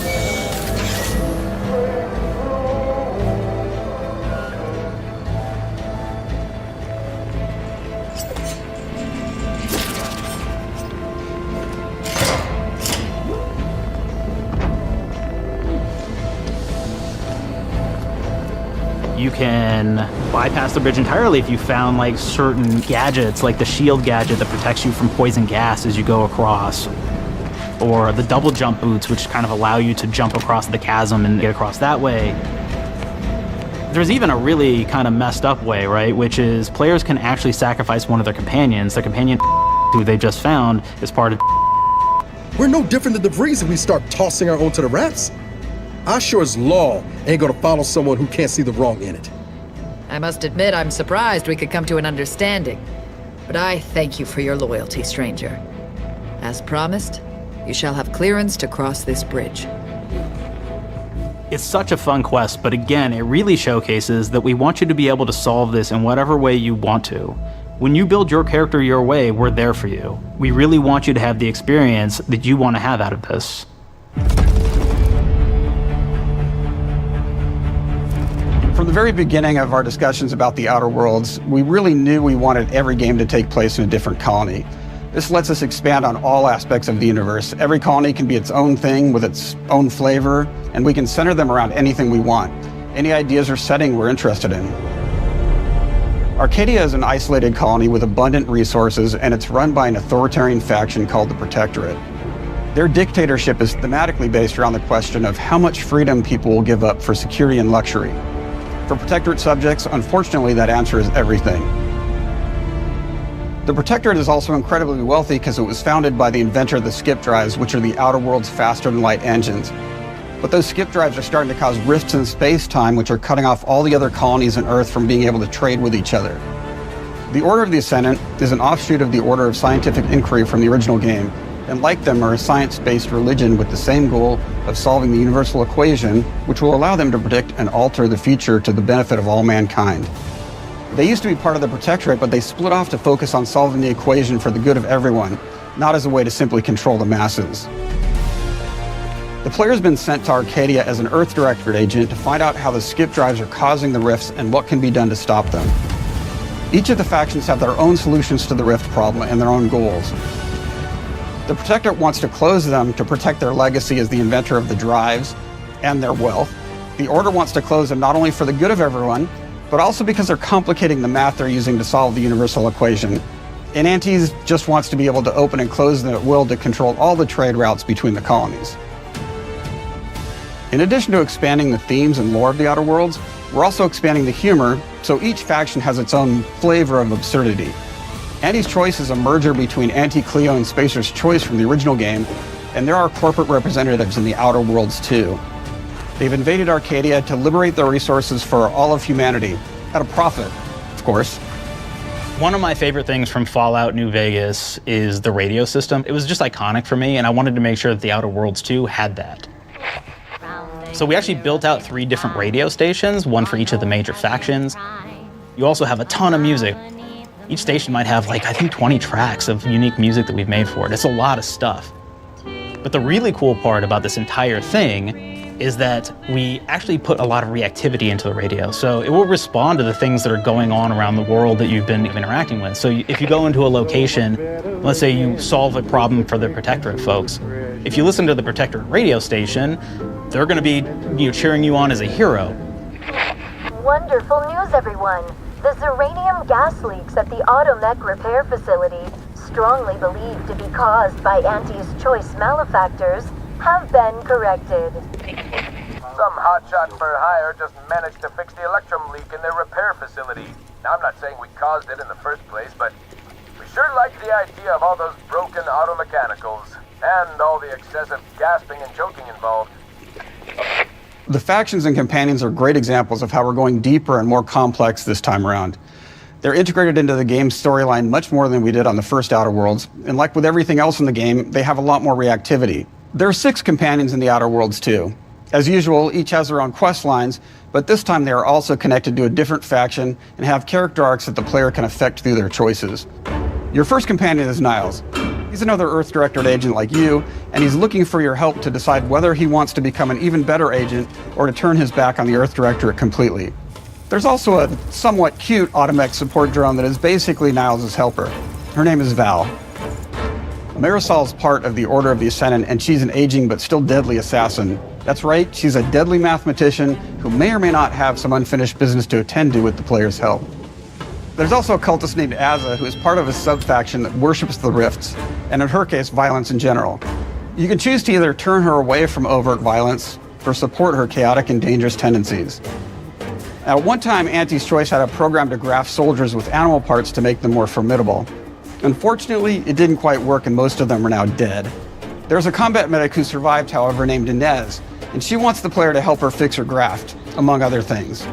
You can bypass the bridge entirely if you found like certain gadgets, like the shield gadget that protects you from poison gas as you go across, or the double jump boots, which kind of allow you to jump across the chasm and get across that way. There's even a really kind of messed up way, right? Which is players can actually sacrifice one of their companions. Their companion who they just found is part of. We're no different than the Breeze if we start tossing our own to the rats. I sure as law ain't gonna follow someone who can't see the wrong in it. I must admit, I'm surprised we could come to an understanding. But I thank you for your loyalty, stranger. As promised, you shall have clearance to cross this bridge. It's such a fun quest, but again, it really showcases that we want you to be able to solve this in whatever way you want to. When you build your character your way, we're there for you. We really want you to have the experience that you want to have out of this. From the very beginning of our discussions about the Outer Worlds, we really knew we wanted every game to take place in a different colony. This lets us expand on all aspects of the universe. Every colony can be its own thing with its own flavor, and we can center them around anything we want. Any ideas or setting we're interested in. Arcadia is an isolated colony with abundant resources, and it's run by an authoritarian faction called the Protectorate. Their dictatorship is thematically based around the question of how much freedom people will give up for security and luxury. For Protectorate subjects, unfortunately, that answer is everything. The Protectorate is also incredibly wealthy because it was founded by the inventor of the skip drives, which are the outer world's faster-than-light engines. But those skip drives are starting to cause rifts in space-time, which are cutting off all the other colonies on Earth from being able to trade with each other. The Order of the Ascendant is an offshoot of the Order of Scientific Inquiry from the original game, and like them are a science-based religion with the same goal of solving the universal equation, which will allow them to predict and alter the future to the benefit of all mankind. They used to be part of the Protectorate, but they split off to focus on solving the equation for the good of everyone, not as a way to simply control the masses. The player's been sent to Arcadia as an Earth Directorate agent to find out how the skip drives are causing the rifts and what can be done to stop them. Each of the factions have their own solutions to the rift problem and their own goals. The Protectorate wants to close them to protect their legacy as the inventor of the drives and their wealth. The Order wants to close them not only for the good of everyone, but also because they're complicating the math they're using to solve the universal equation. And Antes just wants to be able to open and close them at will to control all the trade routes between the colonies. In addition to expanding the themes and lore of the Outer Worlds, we're also expanding the humor, so each faction has its own flavor of absurdity. Antes Choice is a merger between Anti-Cleo and Spacer's Choice from the original game, and there are corporate representatives in the Outer Worlds too. They've invaded Arcadia to liberate their resources for all of humanity, at a profit, of course. One of my favorite things from Fallout New Vegas is the radio system. It was just iconic for me, and I wanted to make sure that the Outer Worlds 2 had that. So we actually built out 3 different radio stations, one for each of the major factions. You also have a ton of music. Each station might have, like, I think 20 tracks of unique music that we've made for it. It's a lot of stuff. But the really cool part about this entire thing is that we actually put a lot of reactivity into the radio. So it will respond to the things that are going on around the world that you've been interacting with. So if you go into a location, let's say you solve a problem for the Protectorate folks, if you listen to the Protectorate radio station, they're going to be cheering you on as a hero. Wonderful news, everyone. The Zeranium gas leaks at the Automech repair facility, strongly believed to be caused by Antes Choice malefactors, have been corrected. Some hotshot for hire just managed to fix the electrum leak in their repair facility. Now, I'm not saying we caused it in the first place, but we sure like the idea of all those broken auto mechanicals and all the excessive gasping and choking involved. The factions and companions are great examples of how we're going deeper and more complex this time around. They're integrated into the game's storyline much more than we did on the first Outer Worlds, and like with everything else in the game, they have a lot more reactivity. There are 6 companions in the Outer Worlds too. As usual, each has their own quest lines, but this time they are also connected to a different faction and have character arcs that the player can affect through their choices. Your first companion is Niles. He's another Earth Directorate agent like you, and he's looking for your help to decide whether he wants to become an even better agent or to turn his back on the Earth Directorate completely. There's also a somewhat cute Automech support drone that is basically Niles' helper. Her name is Val. Marisol's part of the Order of the Ascendant, and she's an aging but still deadly assassin. That's right, she's a deadly mathematician who may or may not have some unfinished business to attend to with the player's help. There's also a cultist named Azza, who is part of a sub-faction that worships the rifts, and in her case, violence in general. You can choose to either turn her away from overt violence or support her chaotic and dangerous tendencies. Now, at one time, Antes Choice had a program to graft soldiers with animal parts to make them more formidable. Unfortunately, it didn't quite work, and most of them are now dead. There's a combat medic who survived, however, named Inez, and she wants the player to help her fix her graft, among other things.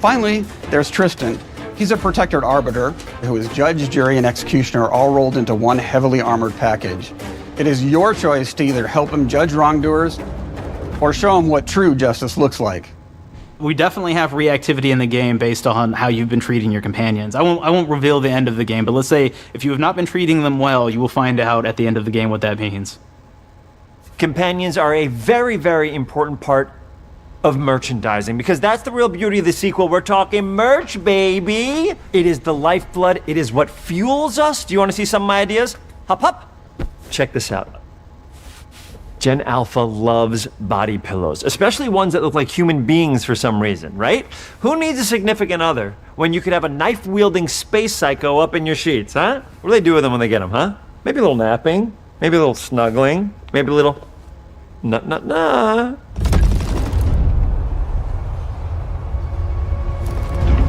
Finally, there's Tristan. He's a Protectorate arbiter who is judge, jury, and executioner all rolled into one heavily armored package. It is your choice to either help him judge wrongdoers or show him what true justice looks like. We definitely have reactivity in the game based on how you've been treating your companions. I won't reveal the end of the game, but let's say if you have not been treating them well, you will find out at the end of the game what that means. Companions are a very, very important part of merchandising, because that's the real beauty of the sequel. We're talking merch, baby. It is the lifeblood. It is what fuels us. Do you want to see some of my ideas? Hop, hop. Check this out. Gen Alpha loves body pillows, especially ones that look like human beings for some reason, right? Who needs a significant other when you could have a knife-wielding space psycho up in your sheets, huh? What do they do with them when they get them, huh? Maybe a little napping, maybe a little snuggling, maybe a little nah.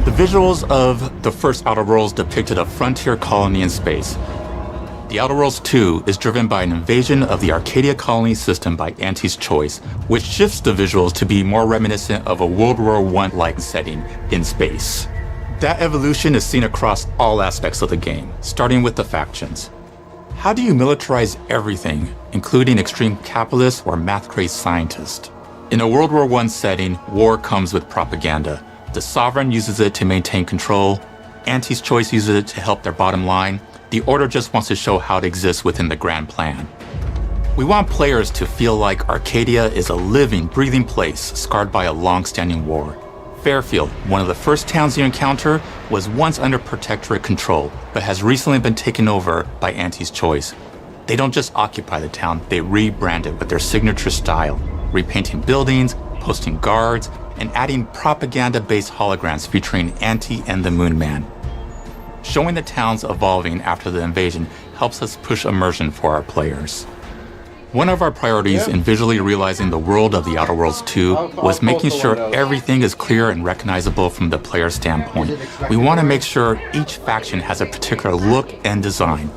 The visuals of the first Outer Worlds depicted a frontier colony in space. The Outer Worlds 2 is driven by an invasion of the Arcadia colony system by Anti's Choice, which shifts the visuals to be more reminiscent of a World War I-like setting in space. That evolution is seen across all aspects of the game, starting with the factions. How do you militarize everything, including extreme capitalists or math-crazed scientists? In a World War I setting, war comes with propaganda. The Sovereign uses it to maintain control, Anti's Choice uses it to help their bottom line. The Order just wants to show how it exists within the grand plan. We want players to feel like Arcadia is a living, breathing place scarred by a long-standing war. Fairfield, one of the first towns you encounter, was once under Protectorate control, but has recently been taken over by Anti's Choice. They don't just occupy the town, they rebrand it with their signature style, repainting buildings, posting guards, and adding propaganda-based holograms featuring Anti and the Moon Man. Showing the towns evolving after the invasion helps us push immersion for our players. One of our priorities in visually realizing the world of the Outer Worlds 2 was making sure everything is clear and recognizable from the player standpoint. We want to make sure each faction has a particular look and design.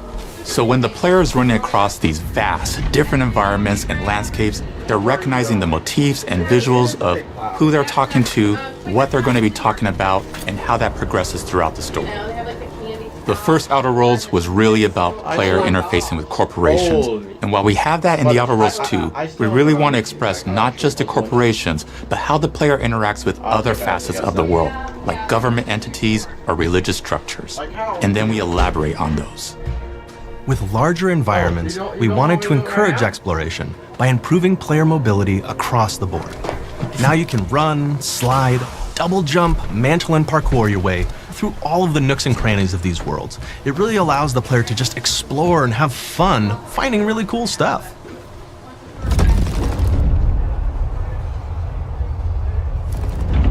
So when the player is running across these vast, different environments and landscapes, they're recognizing the motifs and visuals of who they're talking to, what they're going to be talking about, and how that progresses throughout the story. The first Outer Worlds was really about player interfacing with corporations. And while we have that in the Outer Worlds 2, we really want to express not just the corporations, but how the player interacts with other facets of the world, like government entities or religious structures. And then we elaborate on those. With larger environments, we wanted to encourage exploration by improving player mobility across the board. Now you can run, slide, double jump, mantle and parkour your way through all of the nooks and crannies of these worlds. It really allows the player to just explore and have fun finding really cool stuff.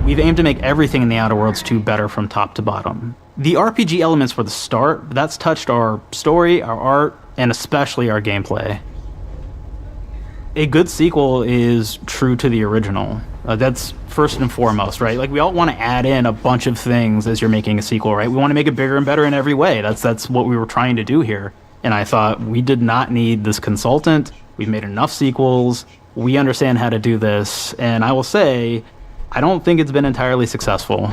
We've aimed to make everything in the Outer Worlds 2 better from top to bottom. The RPG elements were the start, but that's touched our story, our art, and especially our gameplay. A good sequel is true to the original. That's first and foremost, right? Like, we all want to add in a bunch of things as you're making a sequel, right? We want to make it bigger and better in every way. That's what we were trying to do here. And I thought, we did not need this consultant. We've made enough sequels. We understand how to do this. And I will say, I don't think it's been entirely successful.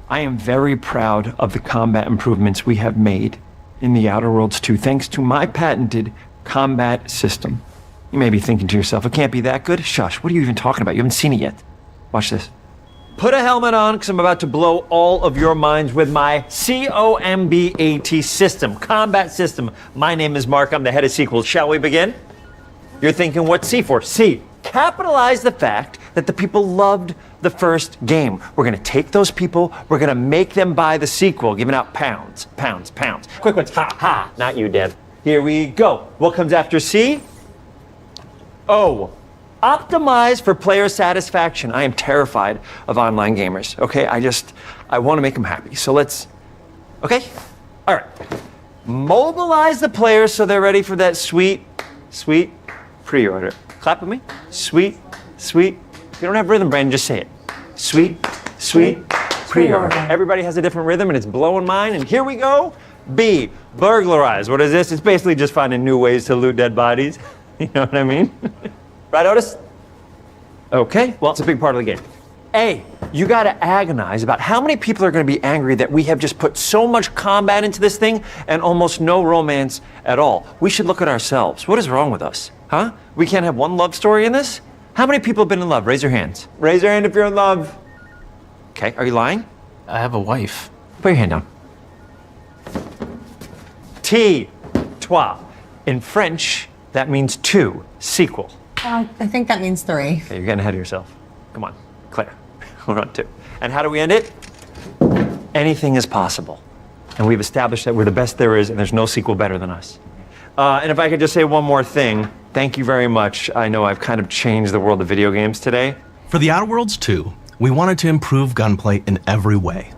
I am very proud of the combat improvements we have made in the Outer Worlds 2, thanks to my patented combat system. You may be thinking to yourself, it can't be that good? Shush, what are you even talking about? You haven't seen it yet. Watch this. Put a helmet on, because I'm about to blow all of your minds with my COMBAT system, combat system. My name is Mark, I'm the head of sequels. Shall we begin? You're thinking, what's C for? C, capitalize the fact that the people loved the first game. We're gonna take those people, we're gonna make them buy the sequel, giving out pounds, pounds, pounds. Quick ones, ha, ha, not you, Dev. Here we go. What comes after C? O, optimize for player satisfaction. I am terrified of online gamers, okay? I wanna make them happy, so let's, okay? All right, mobilize the players so they're ready for that sweet pre-order. Clap with me. Sweet. If you don't have rhythm, Brandon, just say it. Sweet pre-order. Everybody has a different rhythm, and it's blowing mine, and here we go. B, burglarize. What is this? It's basically just finding new ways to loot dead bodies. You know what I mean? Right, Otis? Okay, well, it's a big part of the game. A, you gotta agonize about how many people are gonna be angry that we have just put so much combat into this thing and almost no romance at all. We should look at ourselves. What is wrong with us? Huh? We can't have one love story in this? How many people have been in love? Raise your hands. Raise your hand if you're in love. Okay, are you lying? I have a wife. Put your hand down. T, toi. In French, that means two, sequel. I think that means 3. Okay, you're getting ahead of yourself. Come on, Claire. We're on 2. And how do we end it? Anything is possible. And we've established that we're the best there is, and there's no sequel better than us. And if I could just say one more thing, Thank you very much. I know I've kind of changed the world of video games today. For The Outer Worlds 2, we wanted to improve gunplay in every way.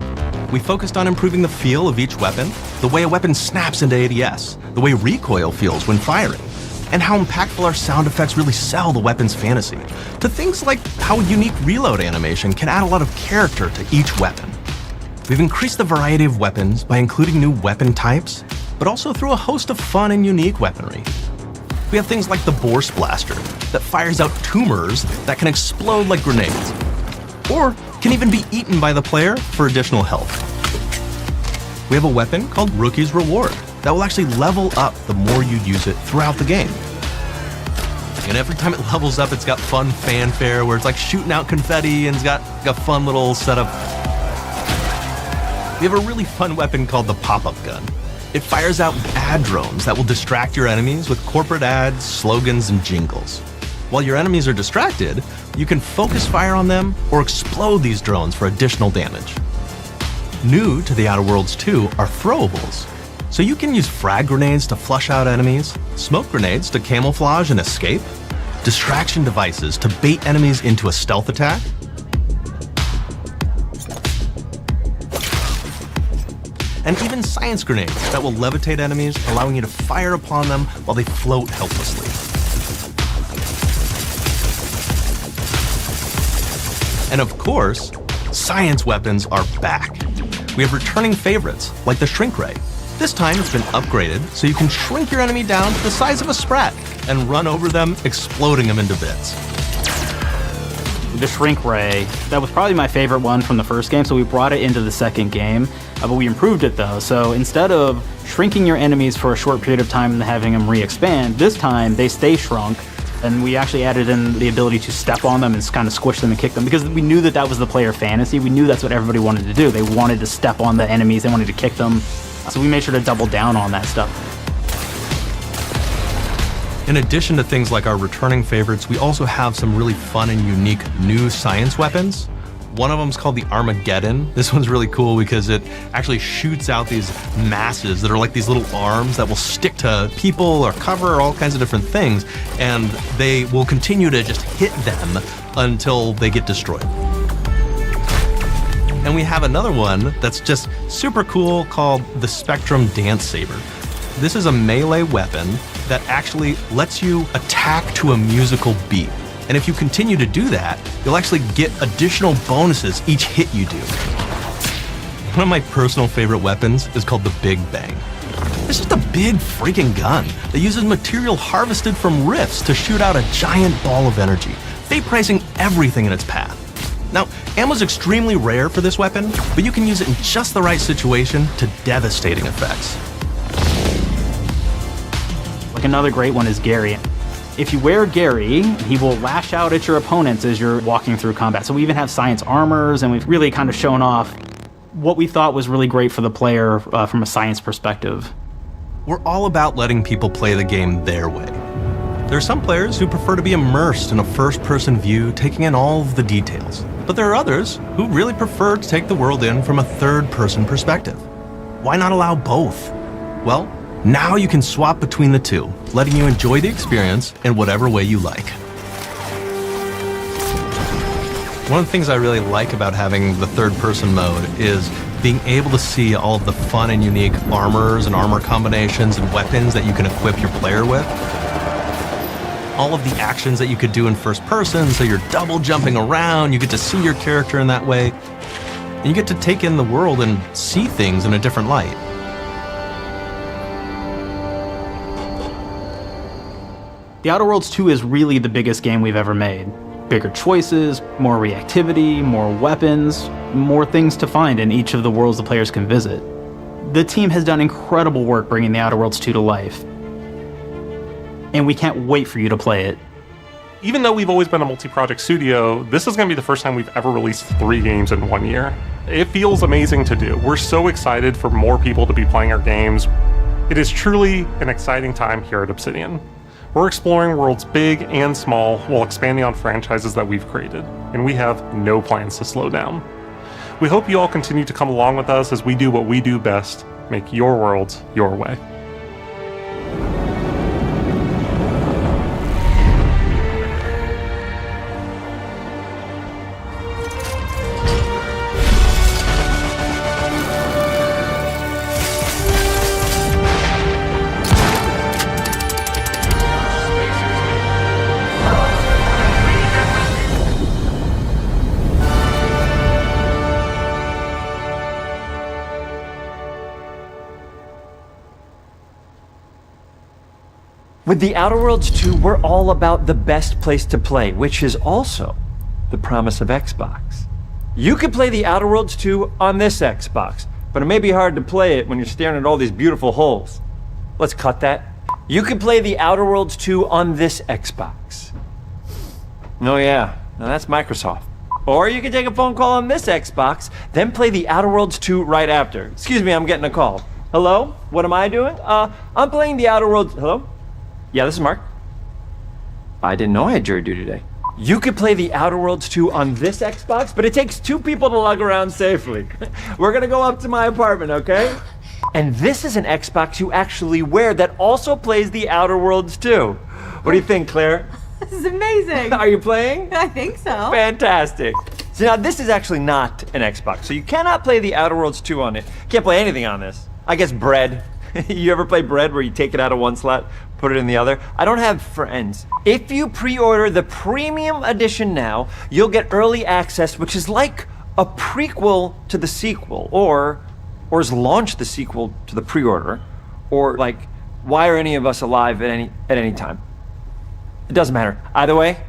We focused on improving the feel of each weapon, the way a weapon snaps into ADS, the way recoil feels when firing, and how impactful our sound effects really sell the weapon's fantasy, to things like how a unique reload animation can add a lot of character to each weapon. We've increased the variety of weapons by including new weapon types, but also through a host of fun and unique weaponry. We have things like the Borscht Blaster that fires out tumors that can explode like grenades, or can even be eaten by the player for additional health. We have a weapon called Rookie's Reward that will actually level up the more you use it throughout the game. And every time it levels up, it's got fun fanfare where it's like shooting out confetti and it's got a fun little setup. We have a really fun weapon called the Pop-Up Gun. It fires out ad drones that will distract your enemies with corporate ads, slogans, and jingles. While your enemies are distracted, you can focus fire on them or explode these drones for additional damage. New to The Outer Worlds 2 are throwables. So you can use frag grenades to flush out enemies, smoke grenades to camouflage and escape, distraction devices to bait enemies into a stealth attack, and even science grenades that will levitate enemies, allowing you to fire upon them while they float helplessly. And of course, science weapons are back. We have returning favorites, like the Shrink Ray. This time it's been upgraded so you can shrink your enemy down to the size of a sprat and run over them, exploding them into bits. The Shrink Ray, that was probably my favorite one from the first game, so we brought it into the second game, but we improved it though. So instead of shrinking your enemies for a short period of time and having them re-expand, this time they stay shrunk, and we actually added in the ability to step on them and kind of squish them and kick them, because we knew that that was the player fantasy. We knew that's what everybody wanted to do. They wanted to step on the enemies, they wanted to kick them, so we made sure to double down on that stuff. In addition to things like our returning favorites, we also have some really fun and unique new science weapons. One of them is called the Armageddon. This one's really cool because it actually shoots out these masses that are like these little arms that will stick to people or cover or all kinds of different things, and they will continue to just hit them until they get destroyed. And we have another one that's just super cool called the Spectrum Dance Saber. This is a melee weapon that actually lets you attack to a musical beat. And if you continue to do that, you'll actually get additional bonuses each hit you do. One of my personal favorite weapons is called the Big Bang. It's just a big freaking gun that uses material harvested from rifts to shoot out a giant ball of energy, vaporizing everything in its path. Now, ammo's extremely rare for this weapon, but you can use it in just the right situation to devastating effects. Like another great one is Gary. If you wear Gary, he will lash out at your opponents as you're walking through combat. So we even have science armors, and we've really kind of shown off what we thought was really great for the player from a science perspective. We're all about letting people play the game their way. There are some players who prefer to be immersed in a first-person view, taking in all of the details. But there are others who really prefer to take the world in from a third-person perspective. Why not allow both? Well, now you can swap between the two, letting you enjoy the experience in whatever way you like. One of the things I really like about having the third-person mode is being able to see all of the fun and unique armors and armor combinations and weapons that you can equip your player with. All of the actions that you could do in first person, so you're double jumping around, you get to see your character in that way, and you get to take in the world and see things in a different light. The Outer Worlds 2 is really the biggest game we've ever made. Bigger choices, more reactivity, more weapons, more things to find in each of the worlds the players can visit. The team has done incredible work bringing The Outer Worlds 2 to life, and we can't wait for you to play it. Even though we've always been a multi-project studio, this is going to be the first time we've ever released 3 games in 1 year. It feels amazing to do. We're so excited for more people to be playing our games. It is truly an exciting time here at Obsidian. We're exploring worlds big and small while expanding on franchises that we've created, and we have no plans to slow down. We hope you all continue to come along with us as we do what we do best, make your worlds your way. With the Outer Worlds 2, we're all about the best place to play, which is also the promise of Xbox. You could play the Outer Worlds 2 on this Xbox, but it may be hard to play it when you're staring at all these beautiful holes. Let's cut that. You could play the Outer Worlds 2 on this Xbox. Oh yeah, now that's Microsoft. Or you could take a phone call on this Xbox, then play the Outer Worlds 2 right after. Excuse me, I'm getting a call. Hello? What am I doing? I'm playing the Outer Worlds. Hello? Yeah, this is Mark. I didn't know I had jury duty today. You could play the Outer Worlds 2 on this Xbox, but it takes 2 people to lug around safely. We're gonna go up to my apartment, okay? And this is an Xbox you actually wear that also plays the Outer Worlds 2. What do you think, Claire? This is amazing. Are you playing? I think so. Fantastic. So now this is actually not an Xbox, so you cannot play the Outer Worlds 2 on it. Can't play anything on this. I guess Bread. You ever play Bread where you take it out of one slot, put it in the other? I don't have friends. If you pre-order the premium edition now, you'll get early access, which is like a prequel to the sequel, or is launch the sequel to the pre-order, or like, why are any of us alive at any time? It doesn't matter. Either way,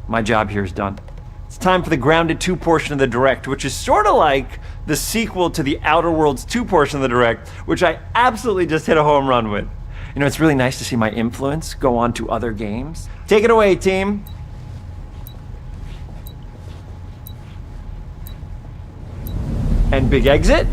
my job here is done. It's time for the Grounded 2 portion of the Direct, which is sort of like the sequel to the Outer Worlds 2 portion of the Direct, which I absolutely just hit a home run with. You know, it's really nice to see my influence go on to other games. Take it away, team. And big exit.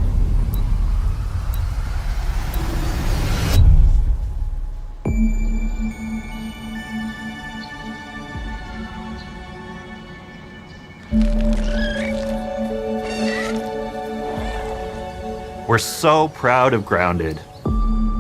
We're so proud of Grounded.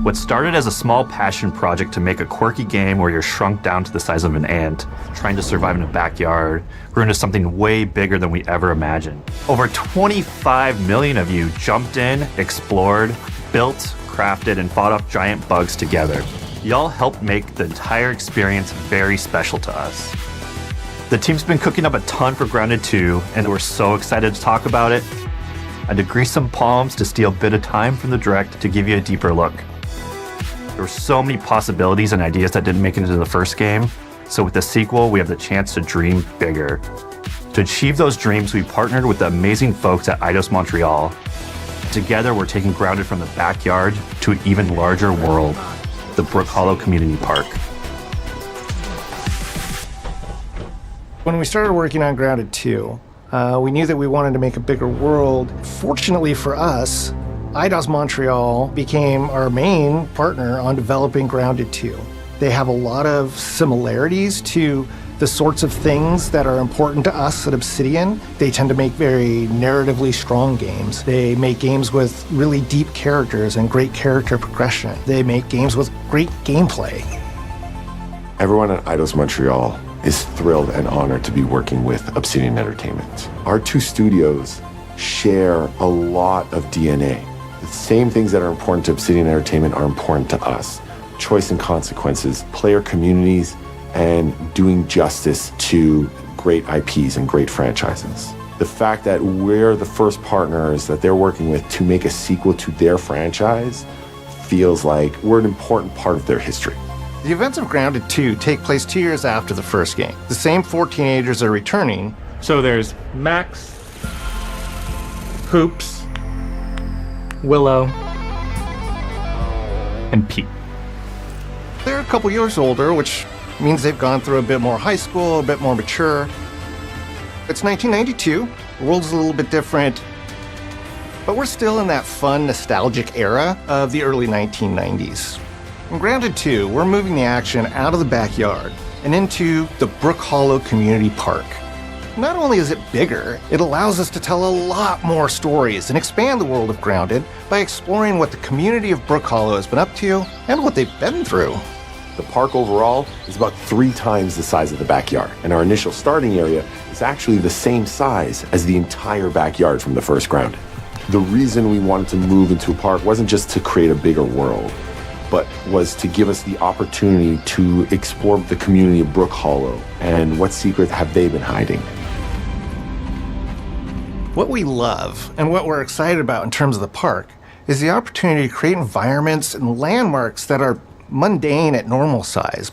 What started as a small passion project to make a quirky game where you're shrunk down to the size of an ant, trying to survive in a backyard, grew into something way bigger than we ever imagined. Over 25 million of you jumped in, explored, built, crafted, and fought off giant bugs together. Y'all helped make the entire experience very special to us. The team's been cooking up a ton for Grounded 2, and we're so excited to talk about it. I had to grease some palms to steal a bit of time from the Direct to give you a deeper look. There were so many possibilities and ideas that didn't make it into the first game, so with the sequel, we have the chance to dream bigger. To achieve those dreams, we partnered with the amazing folks at Eidos Montreal. Together, we're taking Grounded from the backyard to an even larger world, the Brook Hollow Community Park. When we started working on Grounded 2, we knew that we wanted to make a bigger world. Fortunately for us, Eidos Montreal became our main partner on developing Grounded 2. They have a lot of similarities to the sorts of things that are important to us at Obsidian. They tend to make very narratively strong games. They make games with really deep characters and great character progression. They make games with great gameplay. Everyone at Eidos Montreal is thrilled and honored to be working with Obsidian Entertainment. Our two studios share a lot of DNA. The same things that are important to Obsidian Entertainment are important to us. Choice and consequences, player communities, and doing justice to great IPs and great franchises. The fact that we're the first partners that they're working with to make a sequel to their franchise feels like we're an important part of their history. The events of Grounded 2 take place 2 years after the first game. The same 4 teenagers are returning. So there's Max, Hoops, Willow, and Pete. They're a couple years older, which means they've gone through a bit more high school, a bit more mature. It's 1992. The world's a little bit different, but we're still in that fun, nostalgic era of the early 1990s. In Grounded 2, we're moving the action out of the backyard and into the Brook Hollow Community Park. Not only is it bigger, it allows us to tell a lot more stories and expand the world of Grounded by exploring what the community of Brook Hollow has been up to and what they've been through. The park overall is about 3 times the size of the backyard, and our initial starting area is actually the same size as the entire backyard from the first Grounded. The reason we wanted to move into a park wasn't just to create a bigger world, but was to give us the opportunity to explore the community of Brook Hollow and what secrets have they been hiding. What we love and what we're excited about in terms of the park is the opportunity to create environments and landmarks that are mundane at normal size,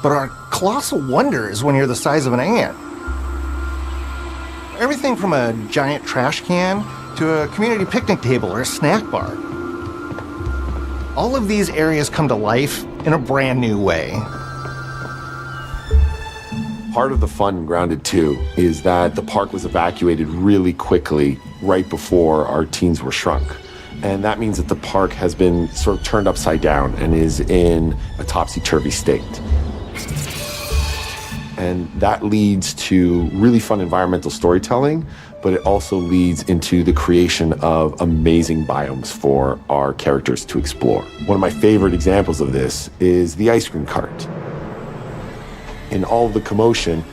but are colossal wonders when you're the size of an ant. Everything from a giant trash can to a community picnic table or a snack bar. All of these areas come to life in a brand new way. Part of the fun in Grounded 2 is that the park was evacuated really quickly right before our teens were shrunk. And that means that the park has been sort of turned upside down and is in a topsy-turvy state. And that leads to really fun environmental storytelling, but it also leads into the creation of amazing biomes for our characters to explore. One of my favorite examples of this is the ice cream cart. In all of the commotion,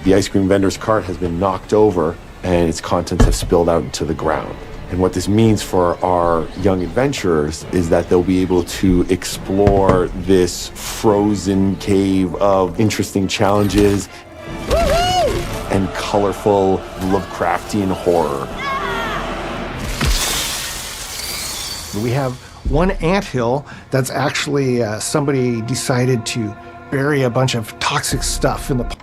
the ice cream vendor's cart has been knocked over and its contents have spilled out into the ground. And what this means for our young adventurers is that they'll be able to explore this frozen cave of interesting challenges and colorful Lovecraftian horror. We have one anthill that's actually somebody decided to bury a bunch of toxic stuff in the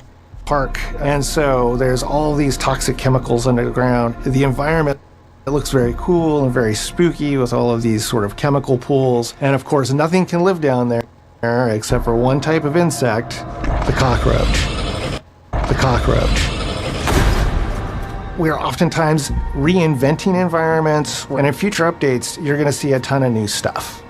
park. And so there's all these toxic chemicals underground. The environment, it looks very cool and very spooky with all of these sort of chemical pools. And of course, nothing can live down there except for one type of insect, the cockroach. The cockroach. We are oftentimes reinventing environments, and in future updates, you're going to see a ton of new stuff.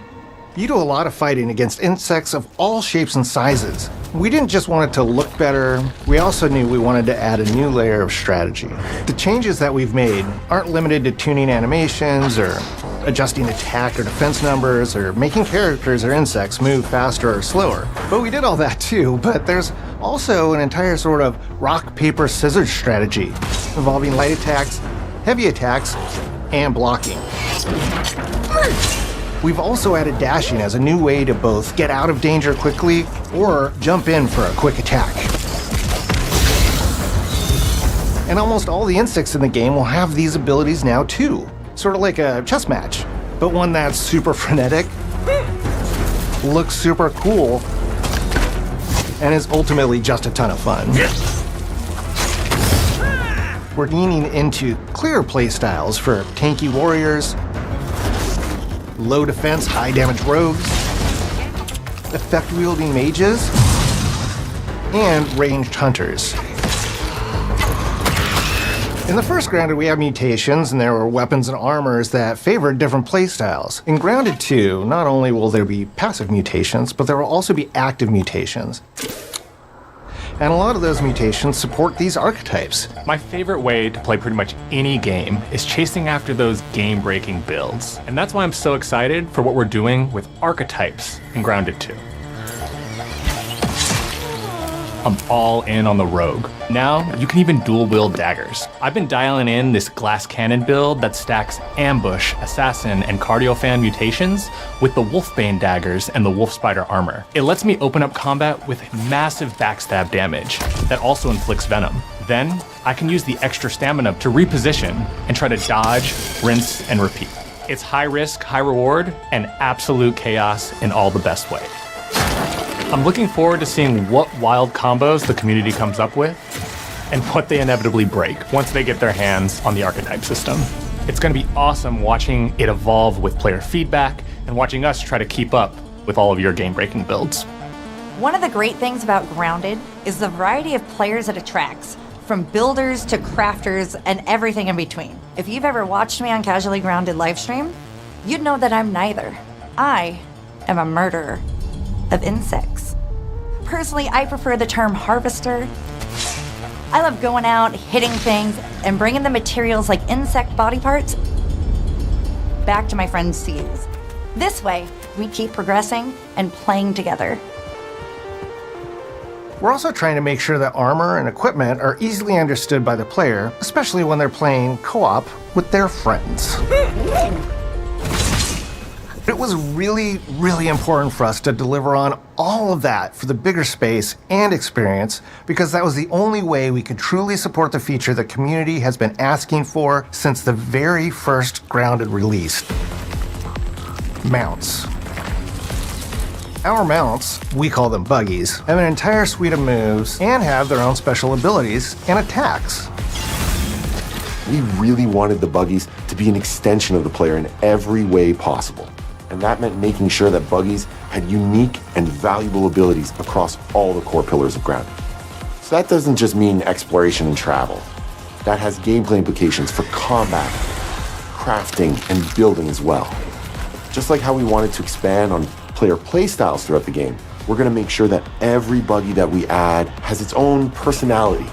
You do a lot of fighting against insects of all shapes and sizes. We didn't just want it to look better, we also knew we wanted to add a new layer of strategy. The changes that we've made aren't limited to tuning animations or adjusting attack or defense numbers or making characters or insects move faster or slower. But we did all that too, but there's also an entire sort of rock, paper, scissors strategy involving light attacks, heavy attacks, and blocking. We've also added dashing as a new way to both get out of danger quickly or jump in for a quick attack. And almost all the insects in the game will have these abilities now too. Sort of like a chess match, but one that's super frenetic, looks super cool, and is ultimately just a ton of fun. We're leaning into clear playstyles for tanky warriors, low defense, high damage rogues, effect-wielding mages, and ranged hunters. In the first Grounded, we have mutations, and there were weapons and armors that favored different playstyles. In Grounded 2, not only will there be passive mutations, but there will also be active mutations. And a lot of those mutations support these archetypes. My favorite way to play pretty much any game is chasing after those game-breaking builds. And that's why I'm so excited for what we're doing with archetypes in Grounded 2. I'm all in on the rogue. Now, you can even dual-wield daggers. I've been dialing in this glass cannon build that stacks ambush, assassin, and cardiofan mutations with the wolfbane daggers and the wolf spider armor. It lets me open up combat with massive backstab damage that also inflicts venom. Then, I can use the extra stamina to reposition and try to dodge, rinse, and repeat. It's high risk, high reward, and absolute chaos in all the best way. I'm looking forward to seeing what wild combos the community comes up with and what they inevitably break once they get their hands on the archetype system. It's going to be awesome watching it evolve with player feedback and watching us try to keep up with all of your game-breaking builds. One of the great things about Grounded is the variety of players it attracts, from builders to crafters and everything in between. If you've ever watched me on Casually Grounded livestream, you'd know that I'm neither. I am a murderer of insects. Personally, I prefer the term harvester. I love going out, hitting things, and bringing the materials like insect body parts back to my friends to use. This way, we keep progressing and playing together. We're also trying to make sure that armor and equipment are easily understood by the player, especially when they're playing co-op with their friends. It was really, really important for us to deliver on all of that for the bigger space and experience, because that was the only way we could truly support the feature the community has been asking for since the very first Grounded release: mounts. Our mounts, we call them buggies, have an entire suite of moves and have their own special abilities and attacks. We really wanted the buggies to be an extension of the player in every way possible. And that meant making sure that buggies had unique and valuable abilities across all the core pillars of Grounded. So that doesn't just mean exploration and travel. That has gameplay implications for combat, crafting, and building as well. Just like how we wanted to expand on player playstyles throughout the game, we're going to make sure that every buggy that we add has its own personality.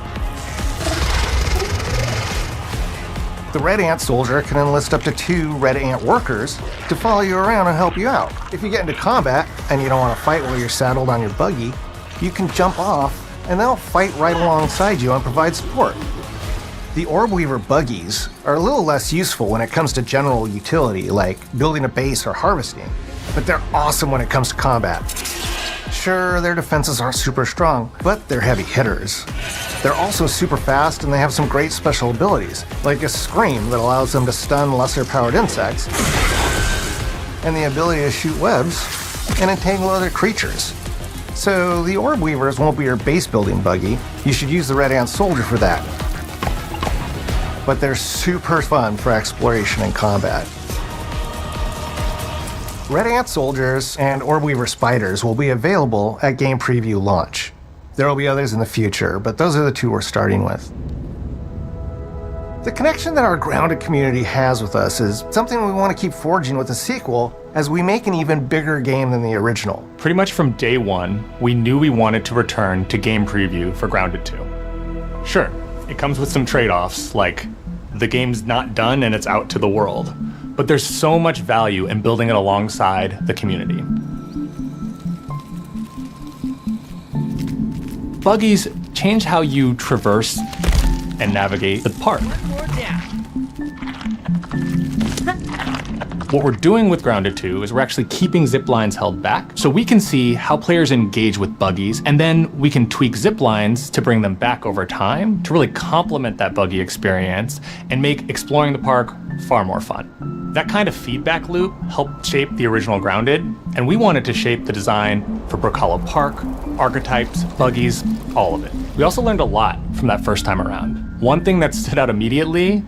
The Red Ant Soldier can enlist up to 2 Red Ant workers to follow you around and help you out. If you get into combat and you don't want to fight while you're saddled on your buggy, you can jump off and they'll fight right alongside you and provide support. The Orbweaver buggies are a little less useful when it comes to general utility like building a base or harvesting, but they're awesome when it comes to combat. Sure, their defenses aren't super strong, but they're heavy hitters. They're also super fast and they have some great special abilities, like a scream that allows them to stun lesser-powered insects, and the ability to shoot webs and entangle other creatures. So the Orbweavers won't be your base-building buggy. You should use the Red Ant Soldier for that. But they're super fun for exploration and combat. Red Ant Soldiers and Orbweaver Spiders will be available at Game Preview launch. There will be others in the future, but those are the 2 we're starting with. The connection that our Grounded community has with us is something we want to keep forging with the sequel as we make an even bigger game than the original. Pretty much from day one, we knew we wanted to return to Game Preview for Grounded 2. Sure, it comes with some trade-offs, like the game's not done and it's out to the world. But there's so much value in building it alongside the community. Buggies change how you traverse and navigate the park. What we're doing with Grounded 2 is we're actually keeping zip lines held back so we can see how players engage with buggies, and then we can tweak zip lines to bring them back over time to really complement that buggy experience and make exploring the park far more fun. That kind of feedback loop helped shape the original Grounded, and we wanted to shape the design for Brook Hollow Park, archetypes, buggies, all of it. We also learned a lot from that first time around. One thing that stood out immediately,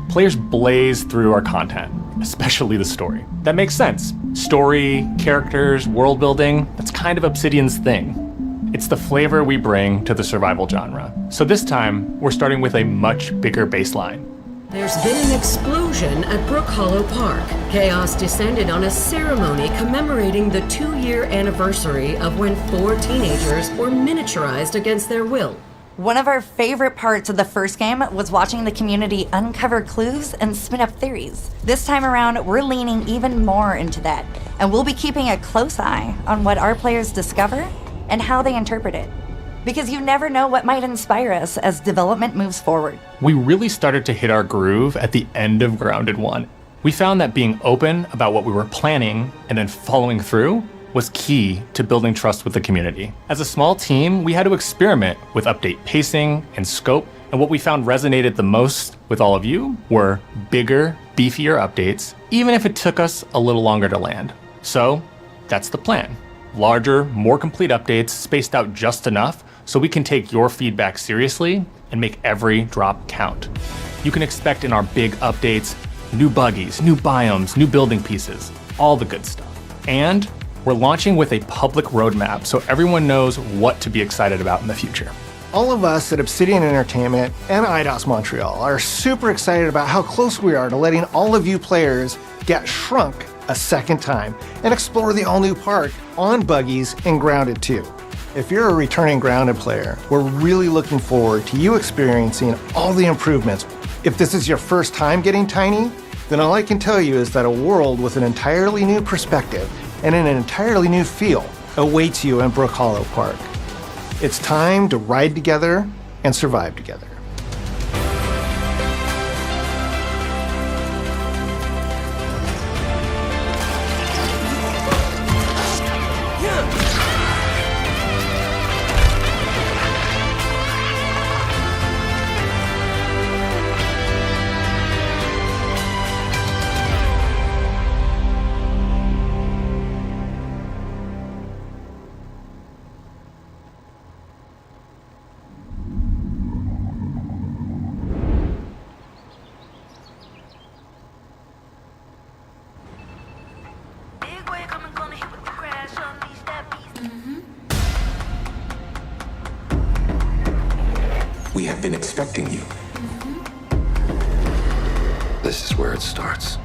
players blaze through our content, especially the story. That makes sense. Story, characters, world building, that's kind of Obsidian's thing. It's the flavor we bring to the survival genre. So this time, we're starting with a much bigger baseline. There's been an explosion at Brook Hollow Park. Chaos descended on a ceremony commemorating the 2-year anniversary of when 4 teenagers were miniaturized against their will. One of our favorite parts of the first game was watching the community uncover clues and spin up theories. This time around, we're leaning even more into that, and we'll be keeping a close eye on what our players discover and how they interpret it. Because you never know what might inspire us as development moves forward. We really started to hit our groove at the end of Grounded 1. We found that being open about what we were planning and then following through was key to building trust with the community. As a small team, we had to experiment with update pacing and scope, and what we found resonated the most with all of you were bigger, beefier updates, even if it took us a little longer to land. So that's the plan. Larger, more complete updates spaced out just enough so we can take your feedback seriously and make every drop count. You can expect in our big updates, new buggies, new biomes, new building pieces, all the good stuff. And we're launching with a public roadmap so everyone knows what to be excited about in the future. All of us at Obsidian Entertainment and Eidos Montreal are super excited about how close we are to letting all of you players get shrunk a second time and explore the all-new park on buggies in Grounded 2. If you're a returning Grounded player, we're really looking forward to you experiencing all the improvements. If this is your first time getting Tiny, then all I can tell you is that a world with an entirely new perspective and an entirely new feel awaits you in Brook Hollow Park. It's time to ride together and survive together. protecting you. This is where it starts.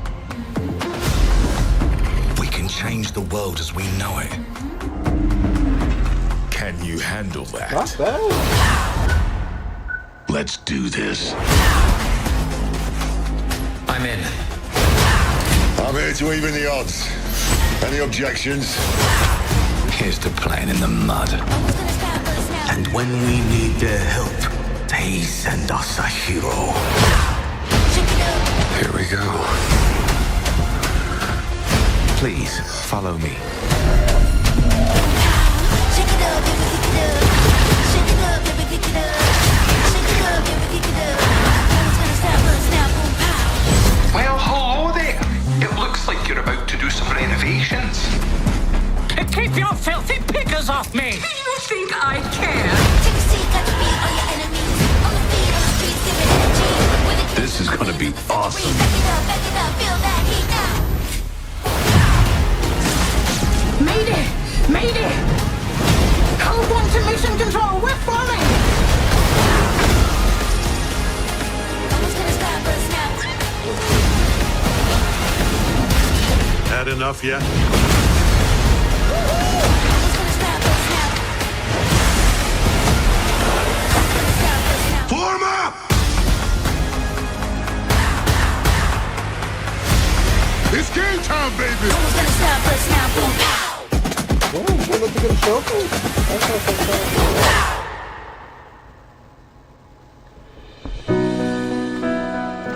We can change the world as we know it. Can you handle that? Not bad. Let's do this. I'm in. I'm here to even the odds. Any objections? Here's to playing in the mud. And when we need their help, they send us a hero. Here we go. Please, follow me. Well, hello there. It looks like you're about to do some renovations. Keep your filthy pickers off me! You think I care? This is gonna be awesome. Mayday! Mayday! Hold on to mission control, we're falling! Had enough yet? Form up! It's game time, baby!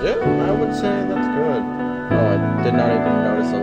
Yeah, I would say that's good. Oh, I did not even notice a